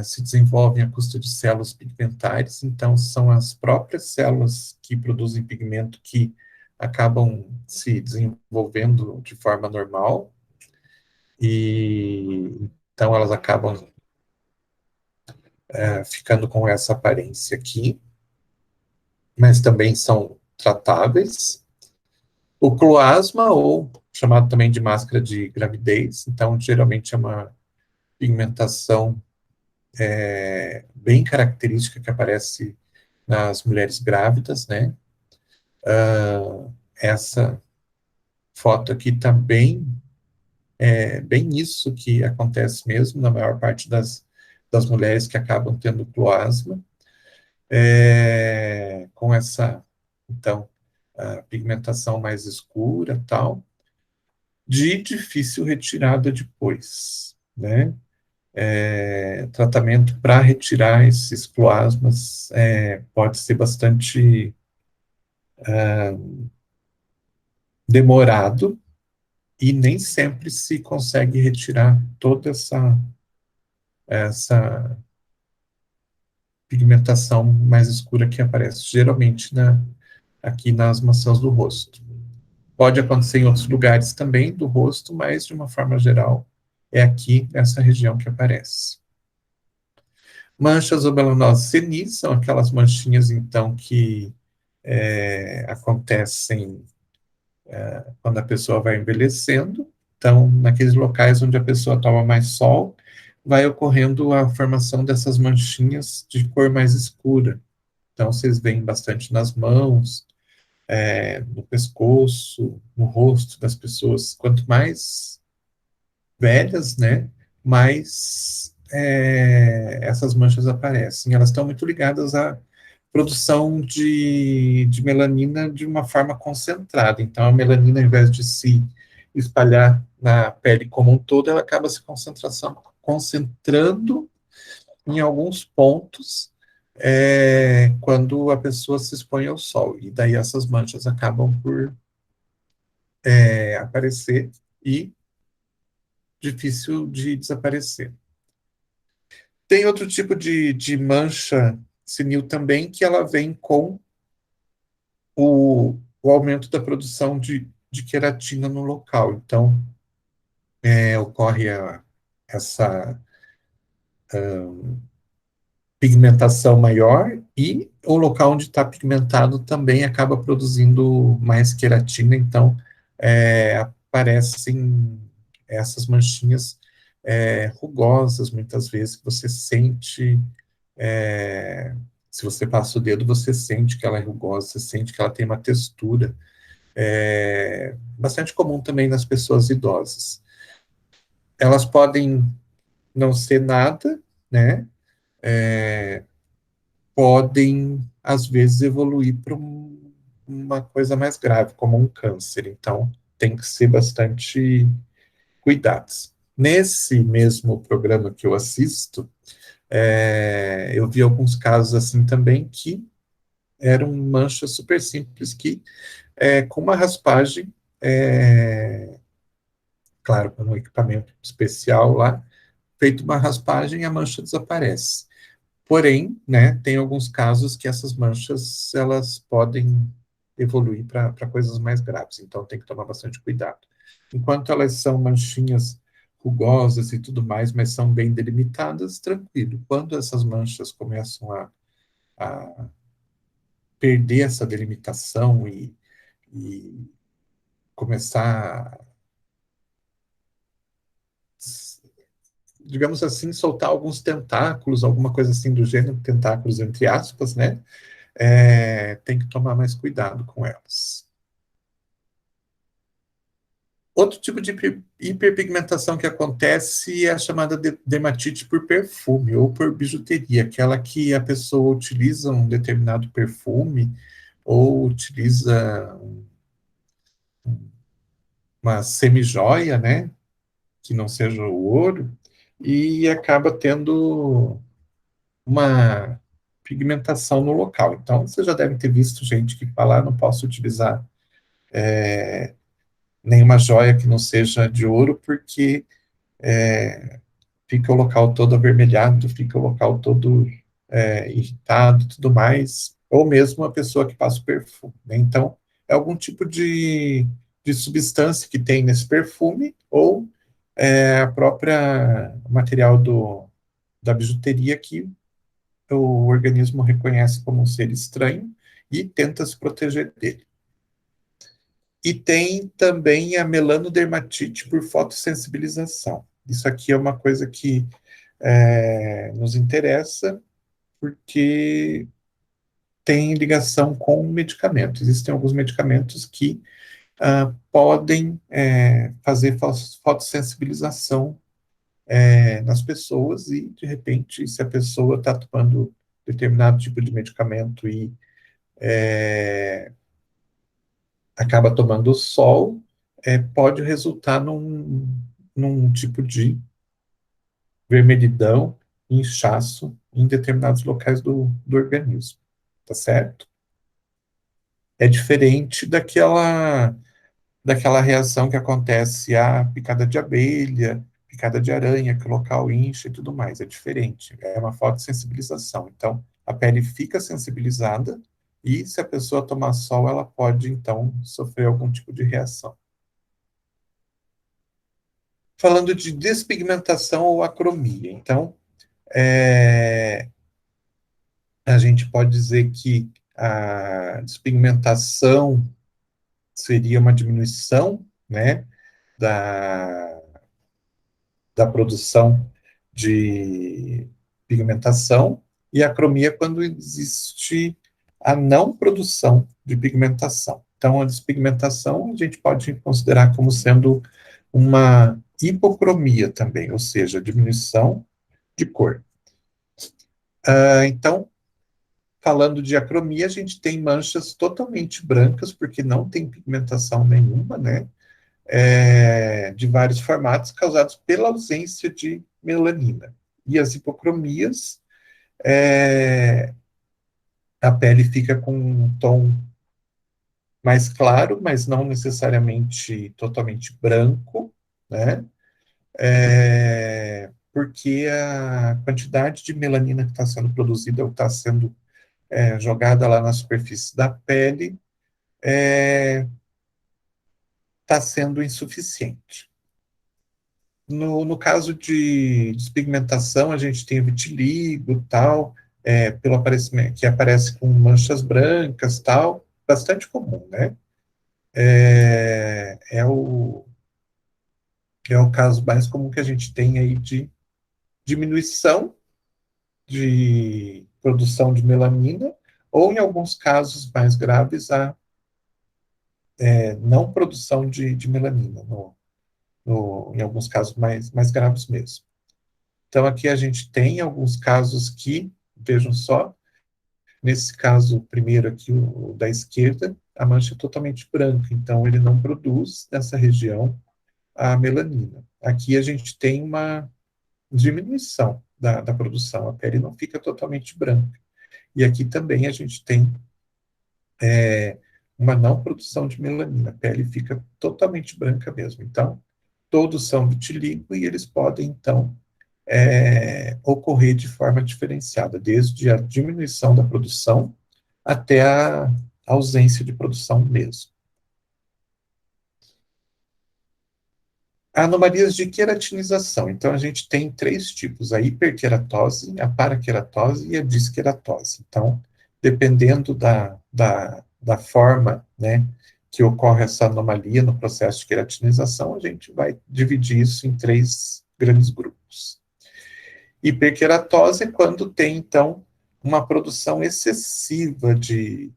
Speaker 1: se desenvolvem à custa de células pigmentares, então são as próprias células que produzem pigmento que acabam se desenvolvendo de forma normal, e então elas acabam ficando com essa aparência aqui, mas também são tratáveis. O cloasma, ou chamado também de máscara de gravidez, então geralmente é uma pigmentação bem característica que aparece nas mulheres grávidas, né? Essa foto aqui está bem isso que acontece mesmo na maior parte das mulheres que acabam tendo cloasma, com essa, então, a pigmentação mais escura, tal, de difícil retirada depois, né? Tratamento para retirar esses cloasmas pode ser bastante demorado e nem sempre se consegue retirar toda essa pigmentação mais escura que aparece geralmente aqui nas maçãs do rosto. Pode acontecer em outros lugares também do rosto, mas de uma forma geral é aqui nessa região que aparece. Manchas ou melanose senis são aquelas manchinhas, então, que acontecem quando a pessoa vai envelhecendo. Então, naqueles locais onde a pessoa toma mais sol, vai ocorrendo a formação dessas manchinhas de cor mais escura. Então, vocês veem bastante nas mãos, no pescoço, no rosto das pessoas. Quanto mais velhas, né, mais essas manchas aparecem. Elas estão muito ligadas à produção de melanina de uma forma concentrada. Então, a melanina, ao invés de se espalhar na pele como um todo, ela acaba se concentrando em alguns pontos quando a pessoa se expõe ao sol. E daí essas manchas acabam por aparecer e difícil de desaparecer. Tem outro tipo de mancha senil também, que ela vem com o aumento da produção de queratina no local. Então, ocorre essa pigmentação maior e o local onde está pigmentado também acaba produzindo mais queratina, então aparecem essas manchinhas rugosas, muitas vezes, que você sente, se você passa o dedo, você sente que ela é rugosa, você sente que ela tem uma textura, bastante comum também nas pessoas idosas. Elas podem não ser nada, né, podem, às vezes, evoluir para uma coisa mais grave, como um câncer. Então, tem que ser bastante cuidados. Nesse mesmo programa que eu assisto, eu vi alguns casos assim também que eram manchas super simples que, com uma raspagem, claro, com um equipamento especial lá, feito uma raspagem, a mancha desaparece. Porém, né, tem alguns casos que essas manchas, elas podem evoluir para coisas mais graves, então tem que tomar bastante cuidado. Enquanto elas são manchinhas rugosas e tudo mais, mas são bem delimitadas, tranquilo. Quando essas manchas começam a perder essa delimitação e começar, digamos assim, soltar alguns tentáculos, alguma coisa assim do gênero, tentáculos entre aspas, né? Tem que tomar mais cuidado com elas. Outro tipo de hiperpigmentação que acontece é a chamada dermatite por perfume ou por bijuteria, aquela que a pessoa utiliza um determinado perfume ou utiliza uma semijoia, né, que não seja o ouro, e acaba tendo uma pigmentação no local. Então, você já deve ter visto gente que fala, não posso utilizar nenhuma joia que não seja de ouro, porque fica o local todo avermelhado, fica o local todo irritado e tudo mais, ou mesmo a pessoa que passa o perfume, né? Então, é algum tipo de substância que tem nesse perfume, ou a própria material da bijuteria que o organismo reconhece como um ser estranho e tenta se proteger dele. E tem também a melanodermatite por fotossensibilização. Isso aqui é uma coisa que nos interessa, porque tem ligação com medicamentos. Existem alguns medicamentos que podem fazer fotossensibilização nas pessoas e, de repente, se a pessoa está tomando determinado tipo de medicamento e acaba tomando o sol, pode resultar num tipo de vermelhidão, inchaço em determinados locais do organismo, tá certo? É diferente daquela reação que acontece a picada de abelha, picada de aranha, que o local incha e tudo mais. É diferente, é uma fotossensibilização. Então, a pele fica sensibilizada, e se a pessoa tomar sol, ela pode, então, sofrer algum tipo de reação. Falando de despigmentação ou acromia, então, a gente pode dizer que a despigmentação seria uma diminuição, né, da, da produção de pigmentação, e a acromia quando existe a não produção de pigmentação. Então, a despigmentação a gente pode considerar como sendo uma hipocromia também, ou seja, diminuição de cor. Então, falando de acromia, a gente tem manchas totalmente brancas, porque não tem pigmentação nenhuma, né? De vários formatos, causados pela ausência de melanina. E as hipocromias, a pele fica com um tom mais claro, mas não necessariamente totalmente branco, né? Porque a quantidade de melanina que está sendo produzida ou está sendo jogada lá na superfície da pele está sendo insuficiente. No caso de despigmentação, a gente tem o vitiligo, tal, pelo aparecimento, que aparece com manchas brancas, tal, bastante comum, né? É o caso mais comum que a gente tem aí de diminuição de produção de melanina, ou em alguns casos mais graves, a não produção de melanina, em alguns casos mais graves mesmo. Então, aqui a gente tem alguns casos que, vejam só, nesse caso primeiro aqui, o da esquerda, a mancha é totalmente branca, então ele não produz nessa região a melanina. Aqui a gente tem uma diminuição da produção, a pele não fica totalmente branca. E aqui também a gente tem uma não produção de melanina, a pele fica totalmente branca mesmo. Então, todos são vitiligo e eles podem, então, ocorrer de forma diferenciada, desde a diminuição da produção até a ausência de produção mesmo. Anomalias de queratinização. Então, a gente tem 3 tipos, a hiperqueratose, a paraqueratose e a disqueratose. Então, dependendo da forma, né, que ocorre essa anomalia no processo de queratinização, a gente vai dividir isso em 3 grandes grupos. Hiperqueratose é quando tem, então, uma produção excessiva de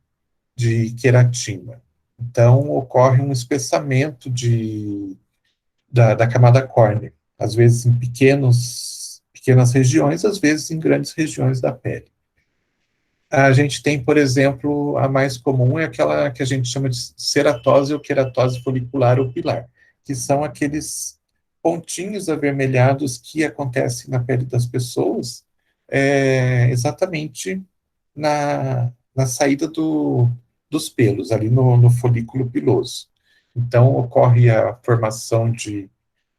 Speaker 1: queratina. Então, ocorre um espessamento da camada córnea, às vezes em pequenas regiões, às vezes em grandes regiões da pele. A gente tem, por exemplo, a mais comum é aquela que a gente chama de ceratose ou queratose folicular ou pilar, que são aqueles pontinhos avermelhados que acontecem na pele das pessoas, exatamente na saída dos pelos, ali no folículo piloso. Então, ocorre a formação de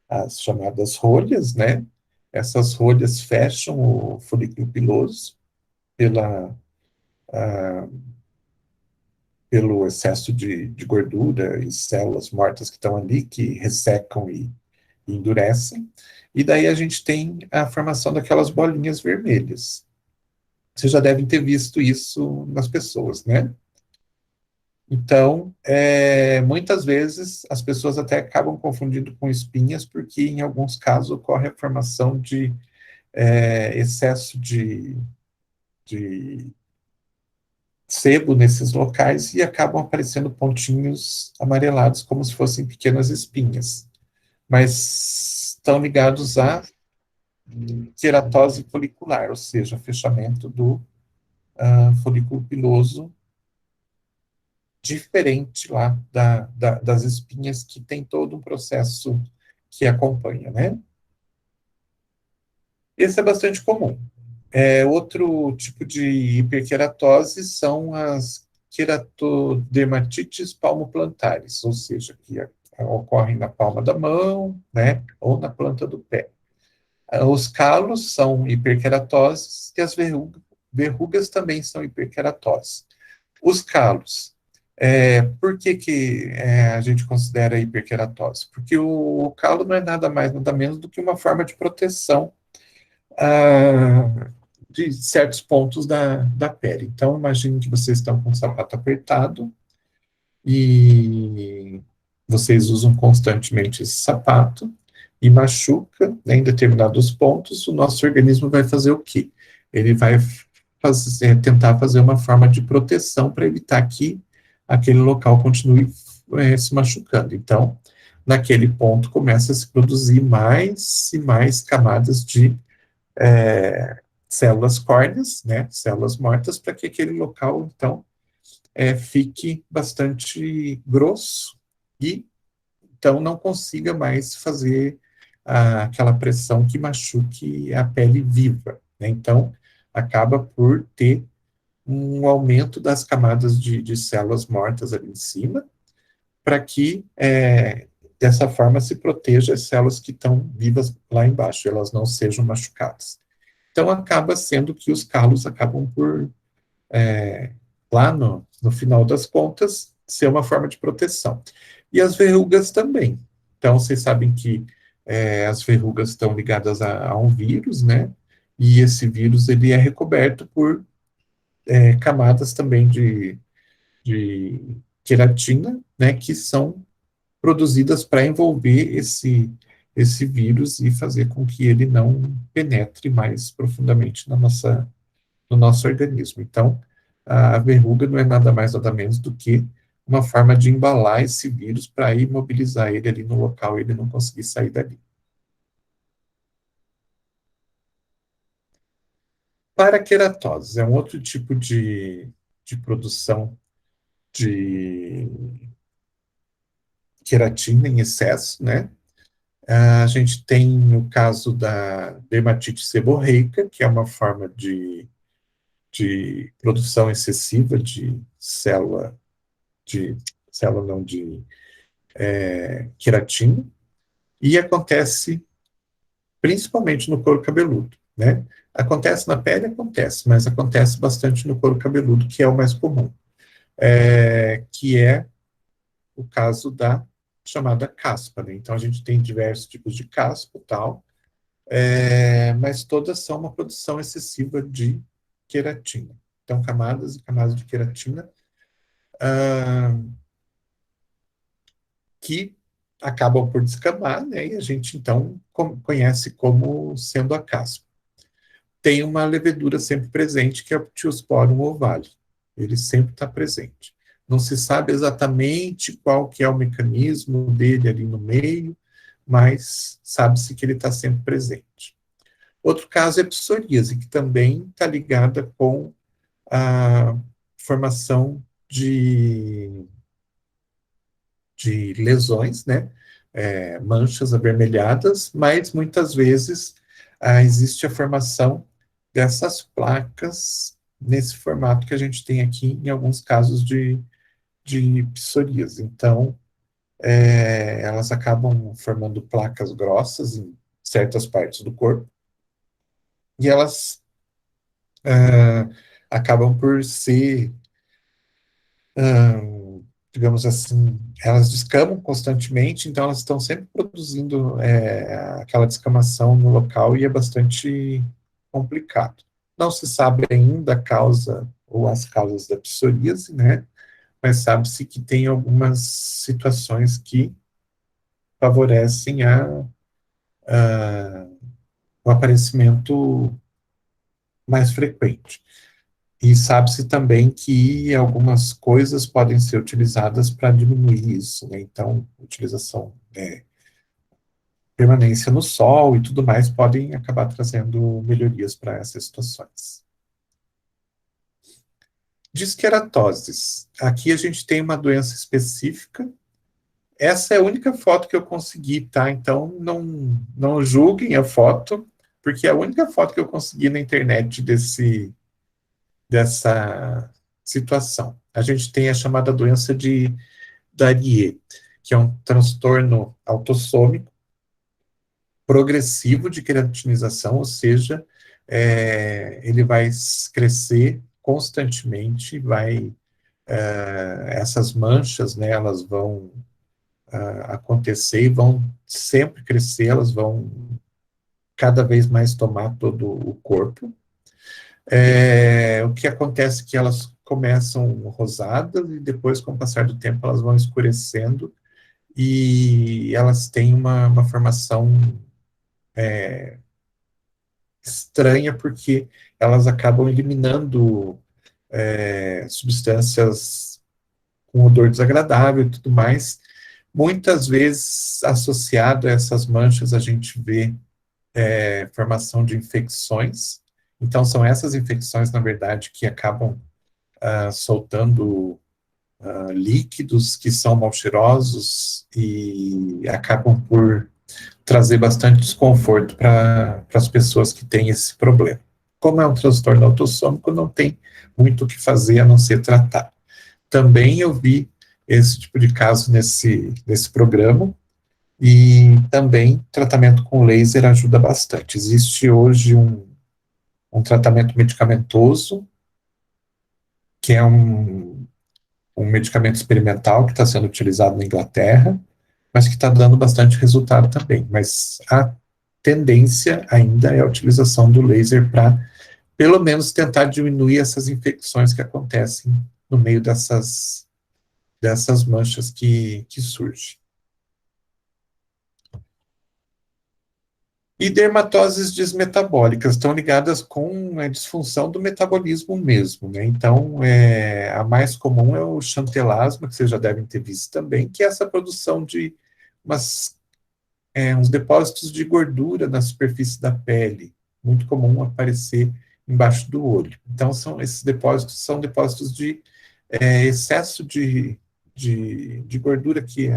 Speaker 1: as chamadas rolhas, né? Essas rolhas fecham o folículo piloso pelo excesso de gordura e células mortas que estão ali, que ressecam e endurecem, e daí a gente tem a formação daquelas bolinhas vermelhas. Vocês já devem ter visto isso nas pessoas, né? Então, muitas vezes as pessoas até acabam confundindo com espinhas, porque em alguns casos ocorre a formação de excesso de sebo nesses locais e acabam aparecendo pontinhos amarelados, como se fossem pequenas espinhas. Mas estão ligados à queratose folicular, ou seja, fechamento do folículo piloso, diferente lá das espinhas, que tem todo um processo que acompanha, né? Esse é bastante comum. Outro tipo de hiperqueratose são as queratodermatites palmoplantares, ou seja, que ocorrem na palma da mão, né, ou na planta do pé. Os calos são hiperqueratoses e as verrugas também são hiperqueratose. Os calos. Por que a gente considera hiperqueratose? Porque o calo não é nada mais, nada menos do que uma forma de proteção de certos pontos da pele. Então, imagine que vocês estão com o sapato apertado e vocês usam constantemente esse sapato e machuca, né, em determinados pontos, o nosso organismo vai fazer o quê? Ele vai tentar fazer uma forma de proteção para evitar que aquele local continue se machucando. Então, naquele ponto, começa a se produzir mais e mais camadas de células córneas, né, células mortas, para que aquele local, então, fique bastante grosso e, então, não consiga mais fazer aquela pressão que machuque a pele viva, né? Então, acaba por ter um aumento das camadas de células mortas ali em cima, para que, dessa forma, se proteja as células que estão vivas lá embaixo, elas não sejam machucadas. Então, acaba sendo que os calos acabam por, lá no final das contas, ser uma forma de proteção. E as verrugas também. Então, vocês sabem que as verrugas estão ligadas a um vírus, né? E esse vírus, ele é recoberto por camadas também de queratina, né? Que são produzidas para envolver esse vírus e fazer com que ele não penetre mais profundamente no nosso organismo. Então, a verruga não é nada mais, nada menos do que uma forma de embalar esse vírus para imobilizar ele ali no local e ele não conseguir sair dali. Paraqueratose é um outro tipo de produção de queratina em excesso, né? A gente tem o caso da dermatite seborreica, que é uma forma de produção excessiva de queratina, e acontece principalmente no couro cabeludo, né? Acontece na pele, acontece, mas acontece bastante no couro cabeludo, que é o mais comum, que é o caso da chamada caspa, né? Então, a gente tem diversos tipos de caspa e tal, mas todas são uma produção excessiva de queratina. Então, camadas e camadas de queratina que acabam por descamar, né? E a gente, então, conhece como sendo a caspa. Tem uma levedura sempre presente, que é o Ptiosporum ovale. Ele sempre está presente. Não se sabe exatamente qual que é o mecanismo dele ali no meio, mas sabe-se que ele está sempre presente. Outro caso é a psoríase, que também está ligada com a formação de lesões, né? Manchas avermelhadas, mas muitas vezes existe a formação dessas placas nesse formato que a gente tem aqui em alguns casos de psoríase. Então, elas acabam formando placas grossas em certas partes do corpo, e elas acabam por ser, digamos assim, elas descamam constantemente, então elas estão sempre produzindo aquela descamação no local, e é bastante complicado. Não se sabe ainda a causa ou as causas da psoríase, né? Mas sabe-se que tem algumas situações que favorecem o aparecimento mais frequente. E sabe-se também que algumas coisas podem ser utilizadas para diminuir isso, né? Então, utilização, permanência no sol e tudo mais podem acabar trazendo melhorias para essas situações. Disqueratoses. Aqui a gente tem uma doença específica. Essa é a única foto que eu consegui, tá? Então, não julguem a foto, porque é a única foto que eu consegui na internet dessa situação. A gente tem a chamada doença de Darie, que é um transtorno autossômico progressivo de queratinização, ou seja, ele vai crescer constantemente, essas manchas, né, elas vão acontecer e vão sempre crescer, elas vão cada vez mais tomar todo o corpo. O que acontece é que elas começam rosadas e depois, com o passar do tempo, elas vão escurecendo e elas têm uma formação estranha, porque elas acabam eliminando substâncias com odor desagradável e tudo mais. Muitas vezes, associado a essas manchas, a gente vê formação de infecções. Então, são essas infecções, na verdade, que acabam soltando líquidos que são mal cheirosos e acabam por trazer bastante desconforto para as pessoas que têm esse problema. Como é um transtorno autossômico, não tem muito o que fazer a não ser tratar. Também eu vi esse tipo de caso nesse programa, e também tratamento com laser ajuda bastante. Existe hoje um tratamento medicamentoso, que é um medicamento experimental que está sendo utilizado na Inglaterra, mas que está dando bastante resultado também. Mas a tendência ainda é a utilização do laser para, pelo menos, tentar diminuir essas infecções que acontecem no meio dessas manchas que surgem. E dermatoses desmetabólicas estão ligadas com a disfunção do metabolismo mesmo, né? Então, a mais comum é o xantelasma, que vocês já devem ter visto também, que é essa produção de uns depósitos de gordura na superfície da pele, muito comum aparecer embaixo do olho. Então, esses depósitos são depósitos de excesso de gordura que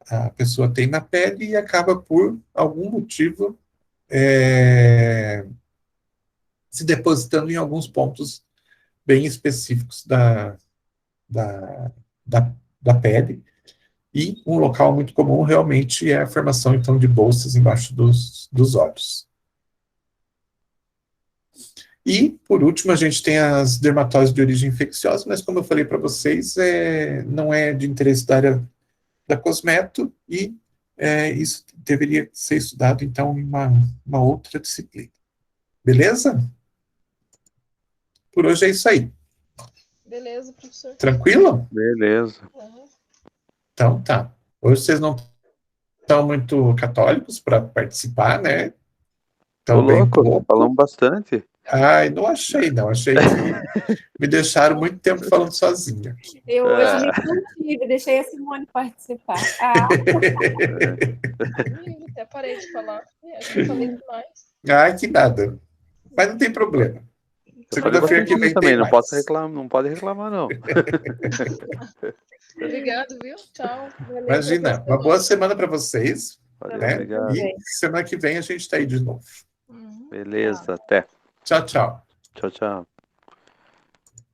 Speaker 1: a pessoa tem na pele e acaba, por algum motivo, se depositando em alguns pontos bem específicos da pele. E um local muito comum realmente é a formação, então, de bolsas embaixo dos olhos. E, por último, a gente tem as dermatoses de origem infecciosa, mas, como eu falei para vocês, não é de interesse da área da Cosmeto, e isso deveria ser estudado, então, em uma outra disciplina. Beleza? Por hoje é isso aí.
Speaker 2: Beleza, professor.
Speaker 1: Tranquilo?
Speaker 3: Beleza.
Speaker 2: Uhum.
Speaker 1: Então, tá. Hoje vocês não estão muito católicos para participar, né?
Speaker 3: Tô
Speaker 1: Estão bem
Speaker 3: louco,
Speaker 1: pouco.
Speaker 3: falamos bastante.
Speaker 1: Ai, não achei, não. Achei que me deixaram muito tempo falando sozinha.
Speaker 4: Eu hoje me contive, deixei a Simone participar.
Speaker 2: Ih, até parei de falar. Acho que eu falei demais.
Speaker 1: Ai, que nada. Mas não tem problema.
Speaker 3: Eu falei
Speaker 1: Segunda-feira que
Speaker 3: bastante
Speaker 1: vem
Speaker 3: também,
Speaker 1: tem
Speaker 3: não
Speaker 1: mais.
Speaker 3: não pode reclamar, não.
Speaker 2: Obrigado, viu? Tchau.
Speaker 1: Imagina, uma boa semana para vocês.
Speaker 3: Valeu,
Speaker 1: Né?
Speaker 3: obrigado.
Speaker 1: E semana que vem a gente está aí de novo.
Speaker 2: Uhum.
Speaker 3: Beleza, até.
Speaker 1: Tchau, tchau.
Speaker 3: Tchau, tchau.